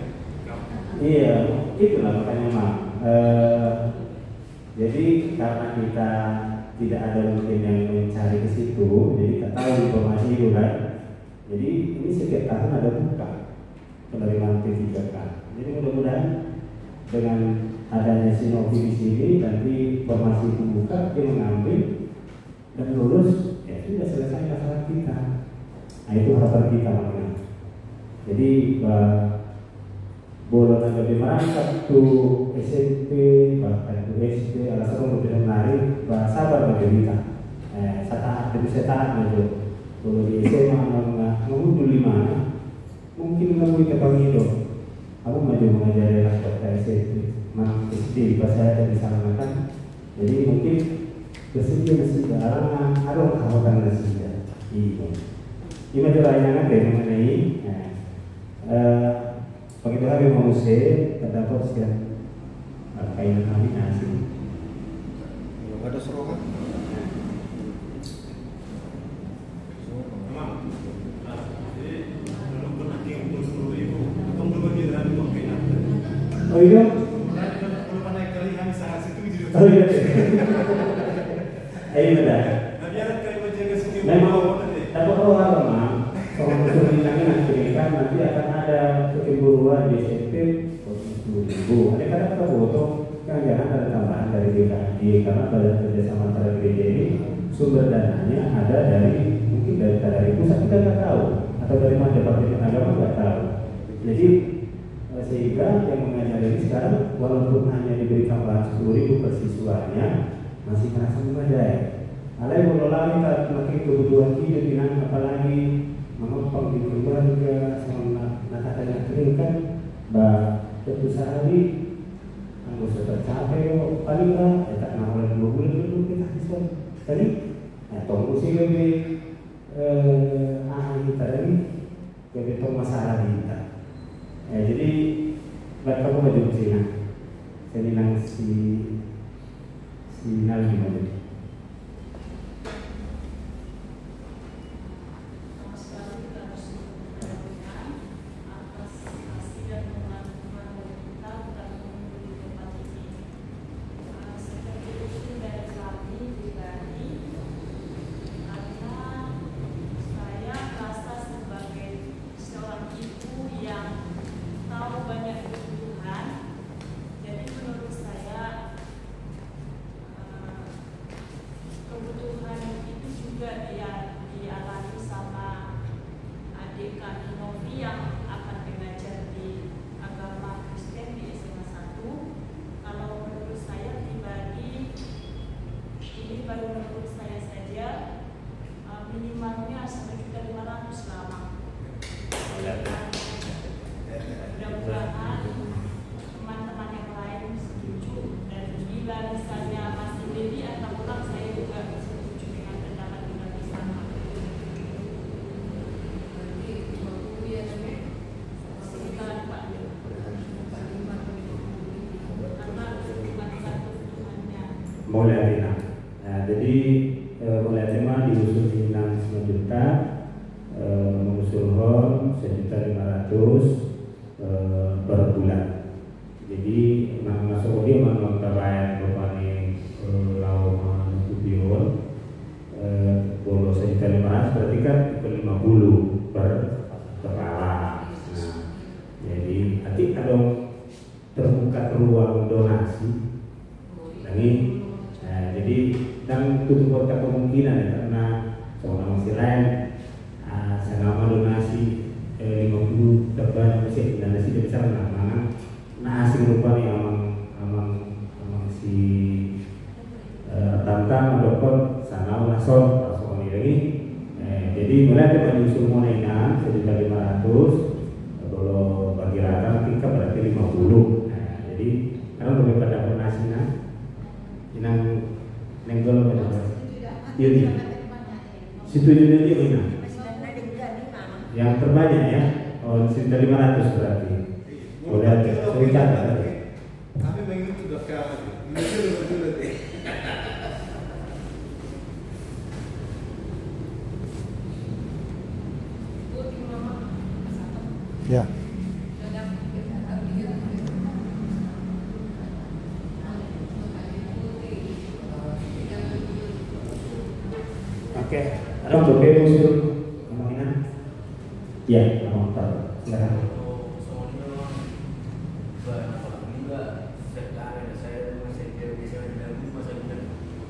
iya, itulah makanya Mak. Jadi karena kita tidak ada mungkin yang mencari ke situ, jadi tak tahu informasi itu kan. Jadi ini setiap tahun ada buka penerimaan P3K. Jadi mudah-mudahan dengan adanya Sinovi di sini nanti informasi pembuka dia mengambil dan lulus, ya sudah selesai masalah kita. Nah itu harapan kita makanya. Jadi boleh lebih merangkap itu SMP bahkan itu SD alasan untuk tidak menarik sabar bagi kita. Saya tahan aja. Kalau di SMA mengunduh 5 mungkin kamu kita panggil, aku maju mengajari anak SMP mesti pas saya tadi sampaikan. Jadi mungkin kesedia mesti arangan arung kawakan nasi ya. Ini majalahnya kan mengenai begitu hari mau usai terdapat sekian kainan kami nasi. Belum ada serongan. Oh iya? Oh iya. Ayo benar. Memang dapat orang memang kalau musuh bintangnya nanti akan ada kecemburuan di SMP 10.000. Ada kadang kita butuh kan jangan ada tambahan dari DKI karena pada kerjasama antara gereja ini sumber dananya ada dari mungkin dari pusat kita nggak tahu atau dari mana Departemen Agama nggak tahu. Jadi sehingga yang mengajar ini sekarang walaupun hanya diberikan 10.000 per siswanya masih merasa memadai. Alai mengelola makin kebutuhan hidup dengan apalagi menopang di keluarga sama nakatanya kering kan tentu sehari anggota tercapai paling lah tak nak oleh 2 bulan dulu kita bisa tadi atau mesti lebih kita ini lebih masalah kita. Jadi buat kamu baju Cina, saya bilang si Nal gimana? Mulai hari ini. Nah, jadi mulai tema diusul pimpinan 9 juta, mengusul HON 1.500.000 per bulan. Jadi masuk dia memang terbayar berpani lawan tujuan bolo 1.500.000 berarti kan 50 per kepala. Nah, jadi nanti kalau terbuka ruang donasi, ini jadi dan tutup kota kemungkinan ya, karena seorang masih lain selama donasi 50 teban masih donasi tidak bisa mana asing rupa nih amang si tantang dokter sana nason langsung lagi jadi mulai dari usul monena 1.500.000 kalau bagi rata kita berarti 50 jadi karena lebih pada donasinya inang nenggol pada iya situ juga dia mana yang terbanyak ya 1.500 berarti boleh cerita kami mengikuti dokter ya. Oke, ada untuk usul kemungkinan? Ya, silakan.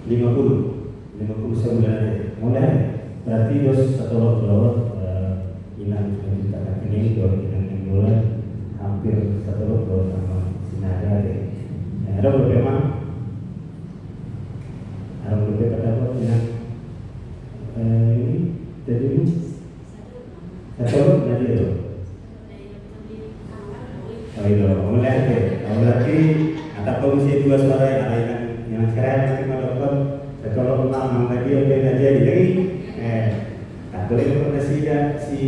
50 sebulan aja. Mulai berarti dos satu lot hilang kita ini $2 bulan hampir satu lot sama sinada deh. Ada beberapa pendapat dengan ini jadi satu lot jadi itu. Oh itu mulai berarti yang sekarang nanti melakukan kalau memang dia beda jadi lagi tak boleh rekomendasi si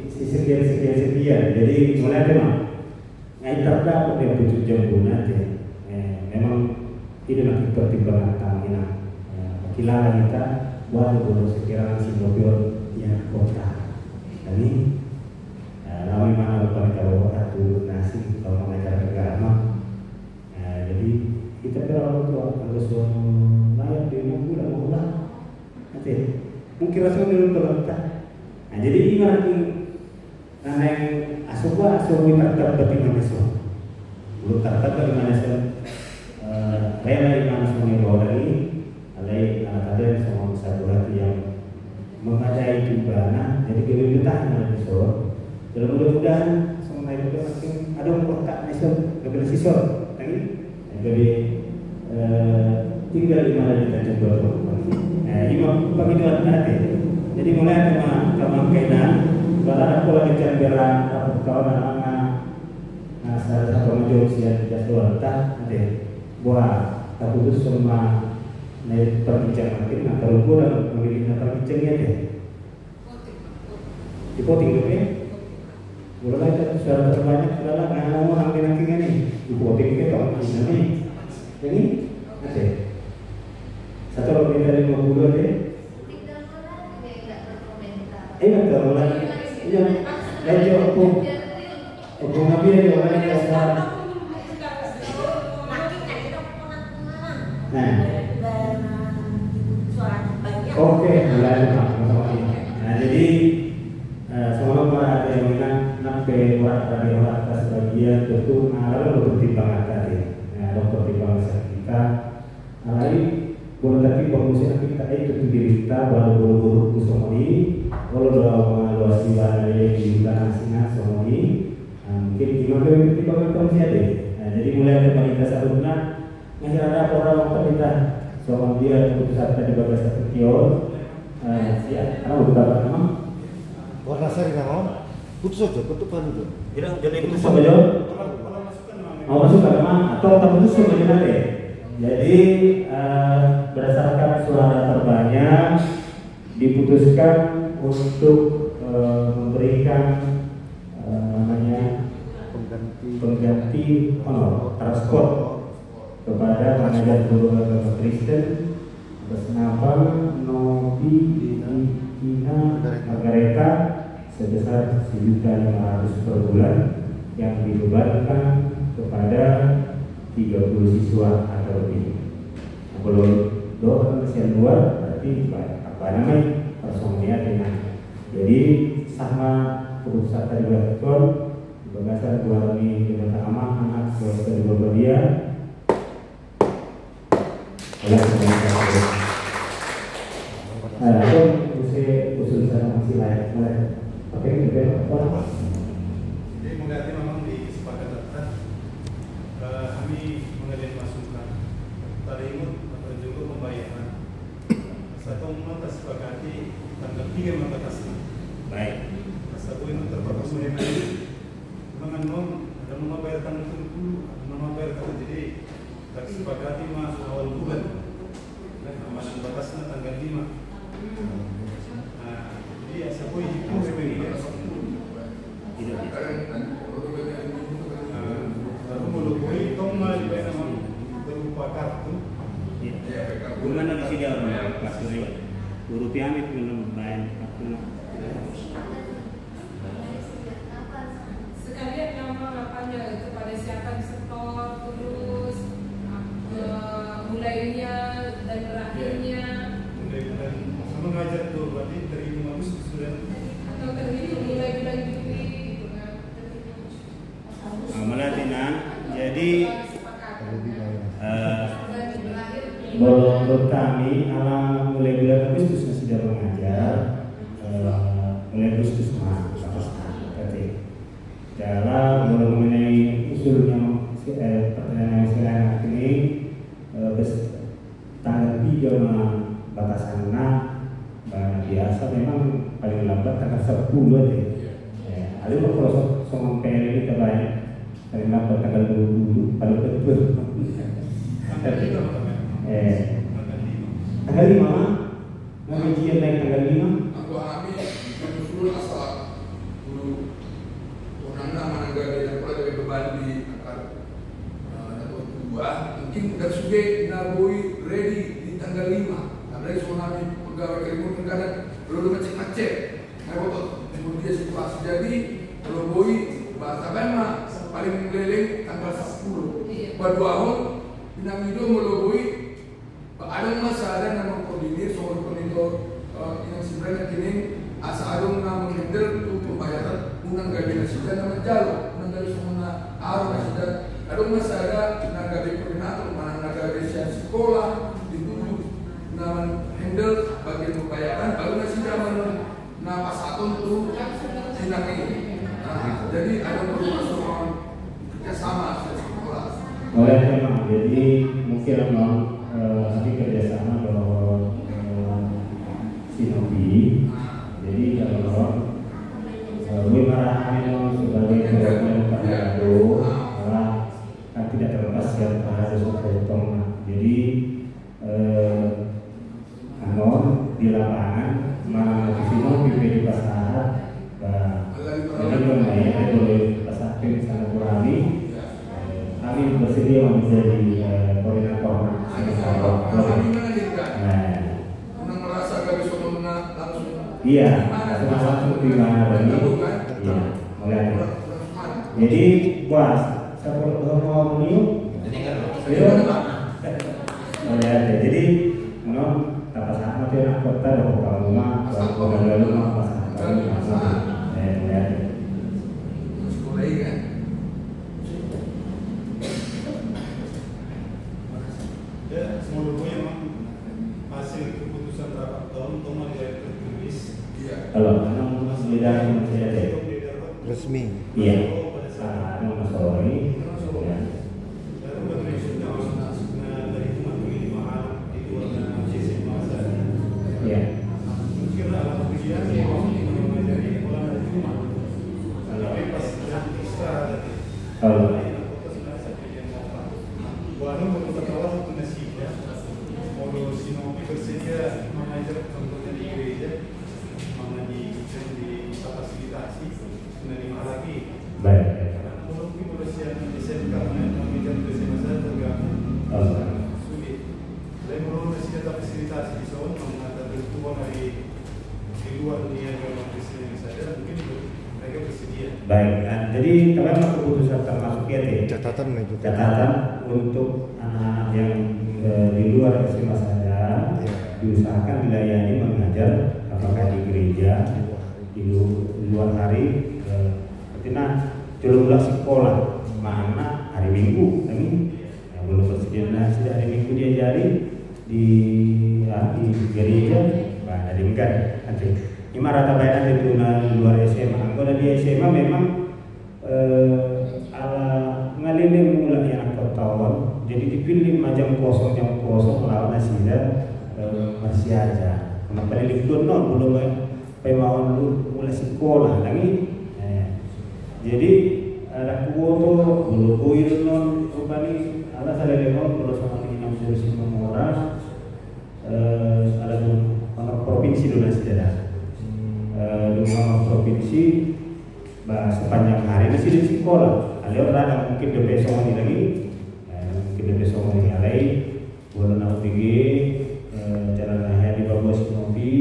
sekian jadi mulai memang terdapat yang 7 jam nanti memang ini nanti pertimbangan kami kila kita buat dulu sekiranya si mobil yang kota ini lama mana lupa kalau satu nasi kalau mengajar agama jadi kita kalau harus layak di mau nanti mungkin rasanya dulu terletak jadi ini nanti yang asuba terdapat di mana belum terdapat di mana rela di mana semua bawa lagi alai ada semua satu hati yang mengadai jubana jadi kita bertahan di Solo. Dalam mudah-mudahan semua itu makin ada kotak nesor kepada siswa lagi jadi tinggal di mana kita coba imam penghidupan nanti jadi mulai kama kainan kalau lagi cendera kawan anak salah satu majlis yang jadwal nanti buat tak putus semua naik perbincangan mungkin atau kurang memilih perbincangannya deh dipoting dulu ya mulai itu suara terbanyak adalah nggak mau hampir ini dipoting kita ini ini ada satu lebih dari 50 deh nggak mulai iya ayo aku nabi ya orang yang sekarang oke mulai nah jadi semua para yang sampai orang atas bagian tentu lalu pertimbangan tadi lalu pertimbangan kita lain boleh tapi pengusaha kita itu dirita baru buru-buru kusomoni kalau doa luas ibadah yang dibuka nasinya somoni mungkin gimana pertimbangan pengusaha deh jadi mulai ada wanita sabuna masih ada orang kita soal dia keputusan tadi bagas terkior ya karena udah nama warna sari nama putus aja ketupan itu jadi putus sama jauh mau masuk ke mana atau tak putus sama jauh deh jadi berdasarkan suara terbanyak diputuskan untuk memberikan namanya pengganti honor transport kepada manajer guru agama Kristen atas nama Novi Ina Margareta sebesar 1.500 per bulan yang dibebankan kepada 30 siswa atau lebih. Kalau doa kesian luar berarti apa namanya personilnya dengan jadi sama perusahaan tadi berikut berdasar keluar ini dengan aman anak keluarga di bawah dia. Nah, usul sana masih layak oke juga apa? Jadi mengerti memang disepakatkan kami mengajukan masukan tarimut atau juga pembayaran satu mata sepakati tanggal 3 membatasnya baik satu itu terfokus mengenai mengenai ada membayar tanggal 30 membayar tanggal jadi tak sepakati mas awal bulan masuk batasnya tanggal 5 jadi siapa yang itu sebenarnya tidak lalu melalui tongma di mana berupa kartu gimana di sini orang pasir guru piamit minum bayan kartu sekalian nama apanya kepada siapa disetor terus mulainya dan berakhirnya sama ngajar tuh berarti dari 5 Agustus sudah atau terhitung mulai bulan Juli gitu kan Melatinan jadi menurut kami mulai bulan Agustus sudah mengajar mulai Agustus dalam mengenai usulnya pertanyaan yang sekarang ini tanggal 3 batasan biasa memang paling lambat tanggal 10 aja. Ada kalau sama PL ini terbaik paling lambat tanggal 20 paling betul. Tanggal 5 mah? Nggak ujian naik tanggal 5? Aku alami menyusul asal dulu orang nama negara yang pernah dari beban di akar dapat kedua mungkin udah sudah nabui ready di tanggal 5 karena tsunami pegawai Karimun negara belum macet-macet kemudian situasi jadi kalau boi bahasa mah paling meleleng tanggal 10 pada tahun Pinamido meloboi ada masa ada nama koordinir soal koordinator yang sebenarnya kini asa ada nama handle untuk pembayaran unang gaji nasida nama jalo unang gaji semua arah nasida ada masa ada unang gaji koordinator mana gaji sekolah dituju nama handle bagian pembayaran baru nasida mana nama satu tuh sinang ini. Jadi ada persoalan kerjasama sekolah. Oleh memang, jadi mungkin memang nanti kerjasama kalau Sinopi. Jadi kalau Wimarahan memang sebagai perwakilan Parado, kan tidak terlepas dari harus potong. Jadi di lapangan mana Sinopi di pasar. Jadi mengenai oleh pasar sana Kurani, kami bersedia menjadi koordinator. Iya, langsung di mana lagi? Iya, mulai. Jadi buat saya mau meniup. Jadi non tapas amat ya kota dan rumah kalau lalu pas kalau memang sudah resmi. Iya. Mas Sorry. Ya. Baik, jadi kemarin keputusan termasuk catatan untuk anak-anak yang di luar SMA saja diusahakan dilayani mengajar apakah di gereja di luar hari artinya belum sekolah mana hari Minggu ini belum bersedia sudah hari Minggu diajari di gereja ada enggak nanti lima rata bayaran itu luar SMA. Kalau di SMA memang ala ngalilim mulai anak ketahuan. Jadi dipilih macam kosong lawan nasida masih aja. Kenapa di dono belum pemauan mulai sekolah lagi. Jadi ada kuoto belum kuir non rupani ala salelemo kalau sama ini 65 orang ada provinsi dulu nasida. Rumah provinsi sepanjang hari masih di sekolah. Ada orang mungkin di besok lagi, mungkin di besok lagi. Boleh nak pergi jalan raya di bawah Sinopi.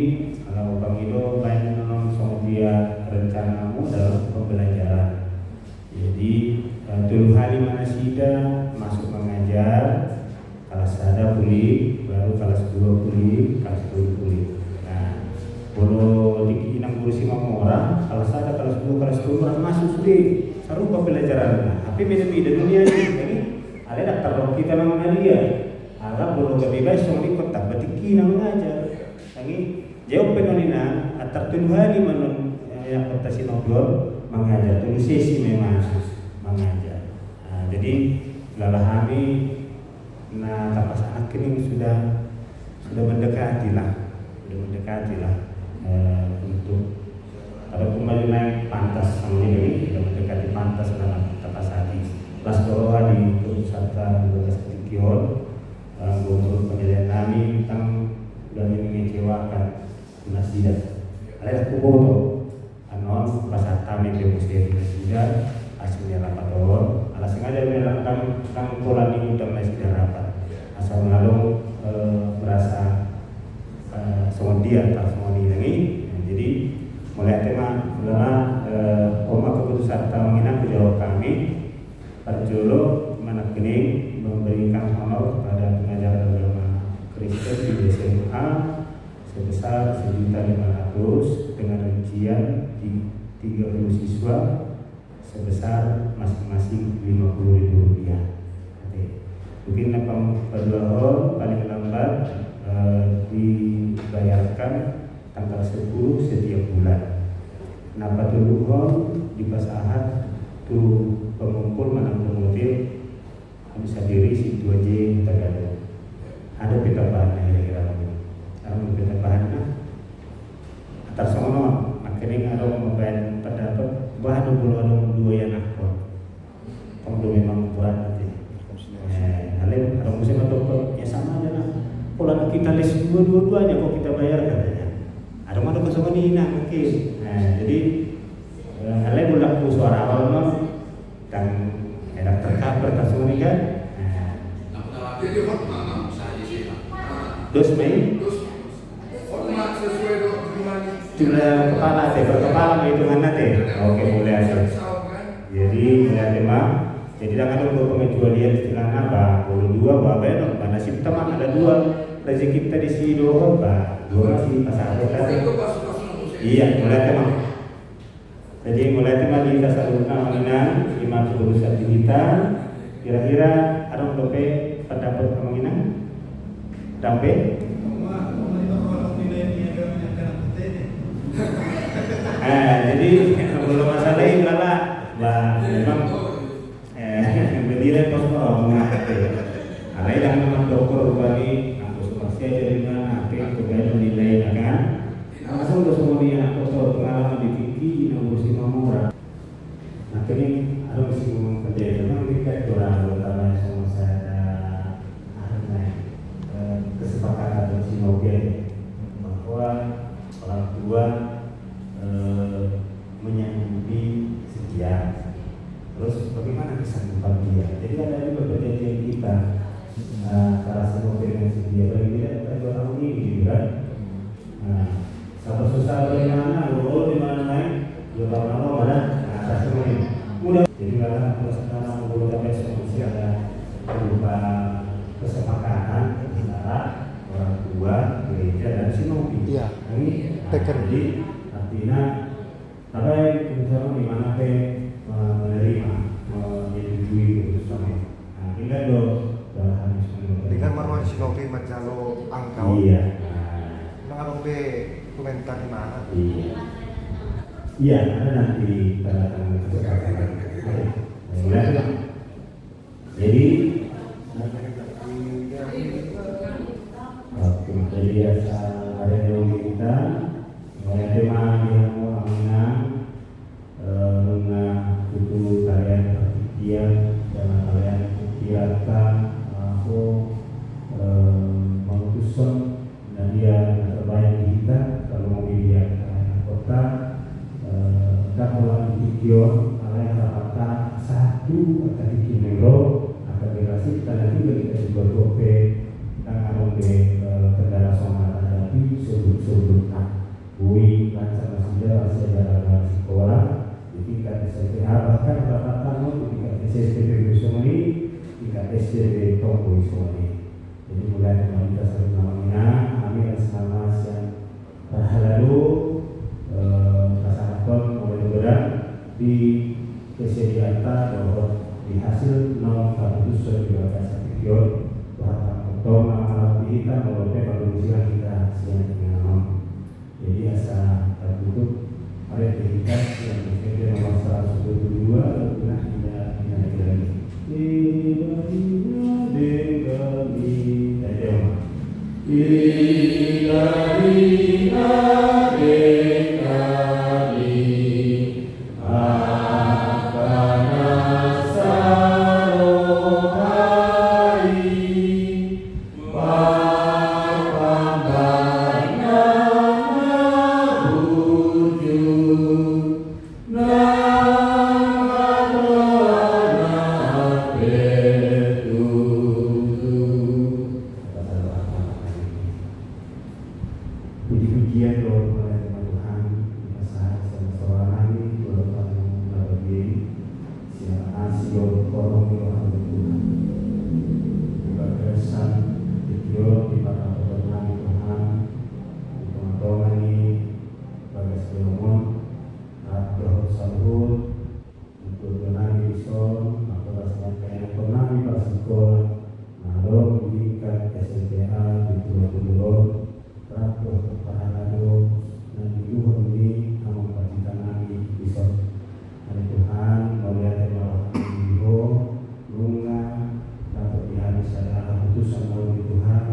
Kalau Bang Ido banyak nonton sama dia rencanamu dalam pembelajaran. Jadi dulu hari mana sida masuk mengajar, kelas ada pulih, baru kelas 2 pulih, kelas 10 pulih. Kalau di 65 orang, kalau saya kelas 2, kelas 10 orang masuk sudah serupa pelajaran. Tapi beda-beda dunia ini. Ada daftar kita namanya dia. Alat belum bebas yang di kota, berarti kita mengajar. Ini jawab penolina, atar tunuhani menun yang kota Sinogor mengajar. Tunggu sesi memang mengajar. Jadi lalahami, tapas anak ini sudah mendekati lah, untuk kalau kembali naik pantas sama ini sudah mendekati pantas dalam tapas hati. Las Doroha di wisata 12 Kion menurut penilaian kami tentang sudah mengecewakan nasidat. Ada kubo anon pasal kami ke musim nasidat hasilnya rapat awal. Alas sengaja menerangkan tentang pola ini untuk nasidat rapat. Asal lalu merasa semudian tak semua ini. Jadi mulai tema adalah koma keputusan tamanginan kejauh kami Parjolo Manakini memberikan honor kepada pengajar agama Kristen di SMA sebesar 1.500 dengan rincian di 30 siswa sebesar masing-masing Rp50.000. Mungkin pendahulu paling lambat dibayarkan tanggal 10 setiap bulan. Kenapa dulu di pas ahad tuh pengumpul menang motif bisa diri si 2J tergado. Ada peta bahannya kira-kira kalau peta bahannya atas sono makanya ada membayar pendapat bahan dulu ada dua yang aku kalau memang berat nanti kalian ada musim atau ya sama aja lah pola kita les dua-duanya kok kita bayar katanya ada kosongan ini mungkin jadi kalian udah suara awal dan enak tercover semua ini kan jadi hormat saja sih terus Mei hormat sesuai dengan jumlah kepala berkepala perhitungan nanti oke boleh aja jadi mulai tema jadi jangan lupa pengecualian istilah apa boleh dua bapak dong karena nasib teman ada dua rezeki kita di sini dua pak dua sih pasal tadi iya mulai tema jadi mulai tema di dasar mainan 5 urusan digital kira-kira ada berapa pendapat kemungkinan sampai jadi belum masalah ini lah memang berdiri pos ada yang memang dokter bagi aku seperti aja dengan apa kemudian nilai kan langsung udah semua dia aku pengalaman di tinggi yang ngurusin murah akhirnya harus mesti ngomong kerja memang kita kurang terutama sama saya ada kesepakatan si Nobel bahwa orang tua menyanggupi sekian terus bagaimana kesanggupan dia jadi ada juga perjanjian kita karena semua dengan sedia bagi dia ada orang ini gitu kan satu susah bagaimana lo di mana naik lo mana atas semua ini mudah jadi kalau sekarang belum sampai solusi ada berupa kesepakatan antara orang tua gereja dan sinopi ini jadi artinya sampai misalnya di mana menerima menyetujui keputusannya kita dong dengan marwan sinopi macalo angkau iya nah be komentar di mana iya ada nanti tanda-tanda kesepakatan jadi jadi ada yang kita mulai tema yang mau menang butuh kalian perhatian dan kalian biarkan aku mengutuskan dan dia terbaik di kita kalau mau dilihat kota dan ulang video kalian rapatkan satu akan dikinero akan dirasik dan nanti kita juga gope dan arombe kendala somata tapi sebut-sebut bui lancar sudah sejarah sekolah tingkat SMP bahkan rapatan tingkat SSTP Gusomoni tingkat SDB Tonggo Gusomoni jadi mulai dari dasar namanya kami selama yang lalu masyarakat mulai berat di kesediaan bahwa di hasil nomor keputusan juga sertifikat bahwa untuk nama kita melalui manusia kita siang dengan jadi asa tertutup ada tingkat yang berbeda nomor 122 pernah tidak lagi Puji-pujian doa kepada Tuhan, saat sama-sama kami doa bagi siapa asio korong Tuhan Tuhan. Berkesan video di pada pertemuan Tuhan, teman-teman ini bagas Solomon, Abdul Salhul, untuk Donani Son, atau rasanya kayak Donani Pasiko, Nalo Bingkat SLTA di Pulau Rapuh keparado dan Tuhan ini amal kebajikan kami bisa dari Tuhan melihat bahwa Ibu bunga dapat dihari secara keputusan melalui Tuhan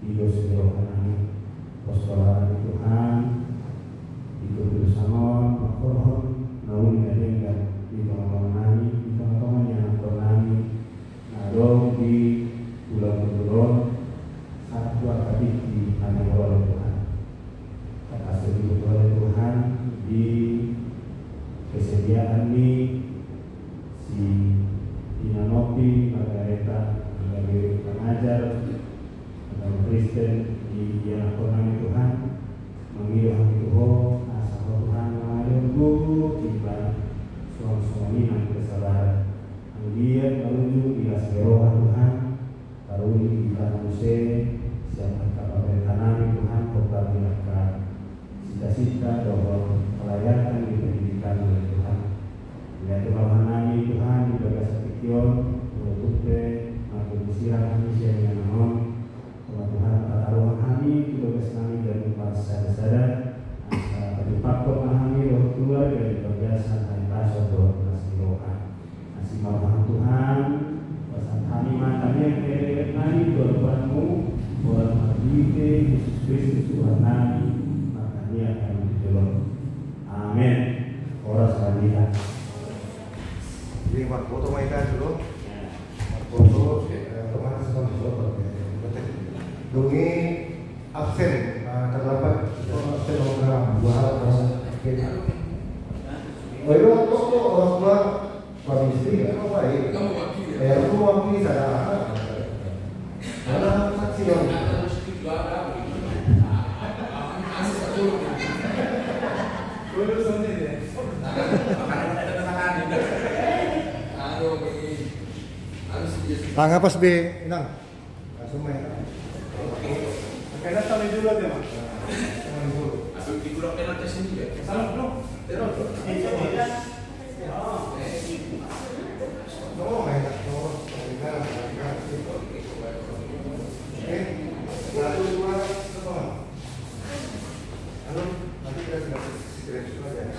Ibu sejauh kami persoalan Tuhan itu bersama makrohon namun dengan di teman-teman yang kami nadong di bulan satu akademik di tanah oleh Tuhan. Terkasih dibuat oleh Tuhan di kesediaan ini si Inanopi Margareta sebagai pengajar agama Kristen di Yanakonami Tuhan mengilah Tuhan asal Tuhan mengalir tiba suami dan kesabaran kemudian menuju di Asgeroha Tuhan karuni kita manusia siapa kabar tanami Tuhan kota bilakan cita-cita bahwa pelayanan di pendidikan oleh Tuhan ya Tuhan nami Tuhan di bagas sepikion menutupe aku bersirat manusia yang namun Tuhan taruhan kami di bagas nami dan sadar-sadar asa berpakok kami roh keluar dari bagasan hari pasok doa nasi rohan nasi malahan Tuhan pesan kami matanya kere nami doamu orang mati Yesus Kristus Tuhan kami makanya akan ditolong. Amin. Orang sekalian. Jadi foto mereka dulu. Foto teman sebelum Dungi absen terdapat absen orang dua hal oh itu kok orang tua suami istri kan baik. Aku mewakili saya. Karena saksi yang Tangga pas be, Inang. Langsung main. Kena tali dulu aja, Mas. Tali dulu. Asal dikurang kena tes ini ya. Salam dulu. Terus. No, main. No, satu dua semua. Halo, nanti kita sudah segera juga ya.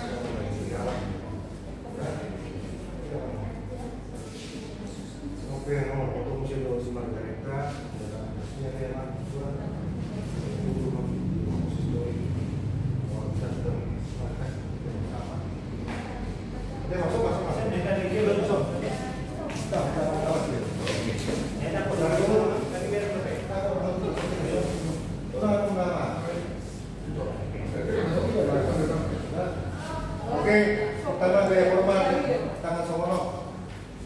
Oke, nomor foto musim dulu si Margareta, ini tema dua, masuk. Oke, pertama gaya formal, tangan somonok.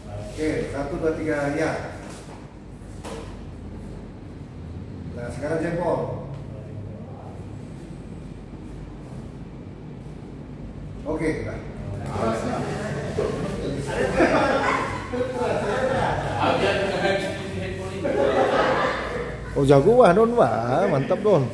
Oke, 1, 2, 3, ya. Nah, sekarang jempol. Oke, nah. Oh jago wah Don wah, mantap Don.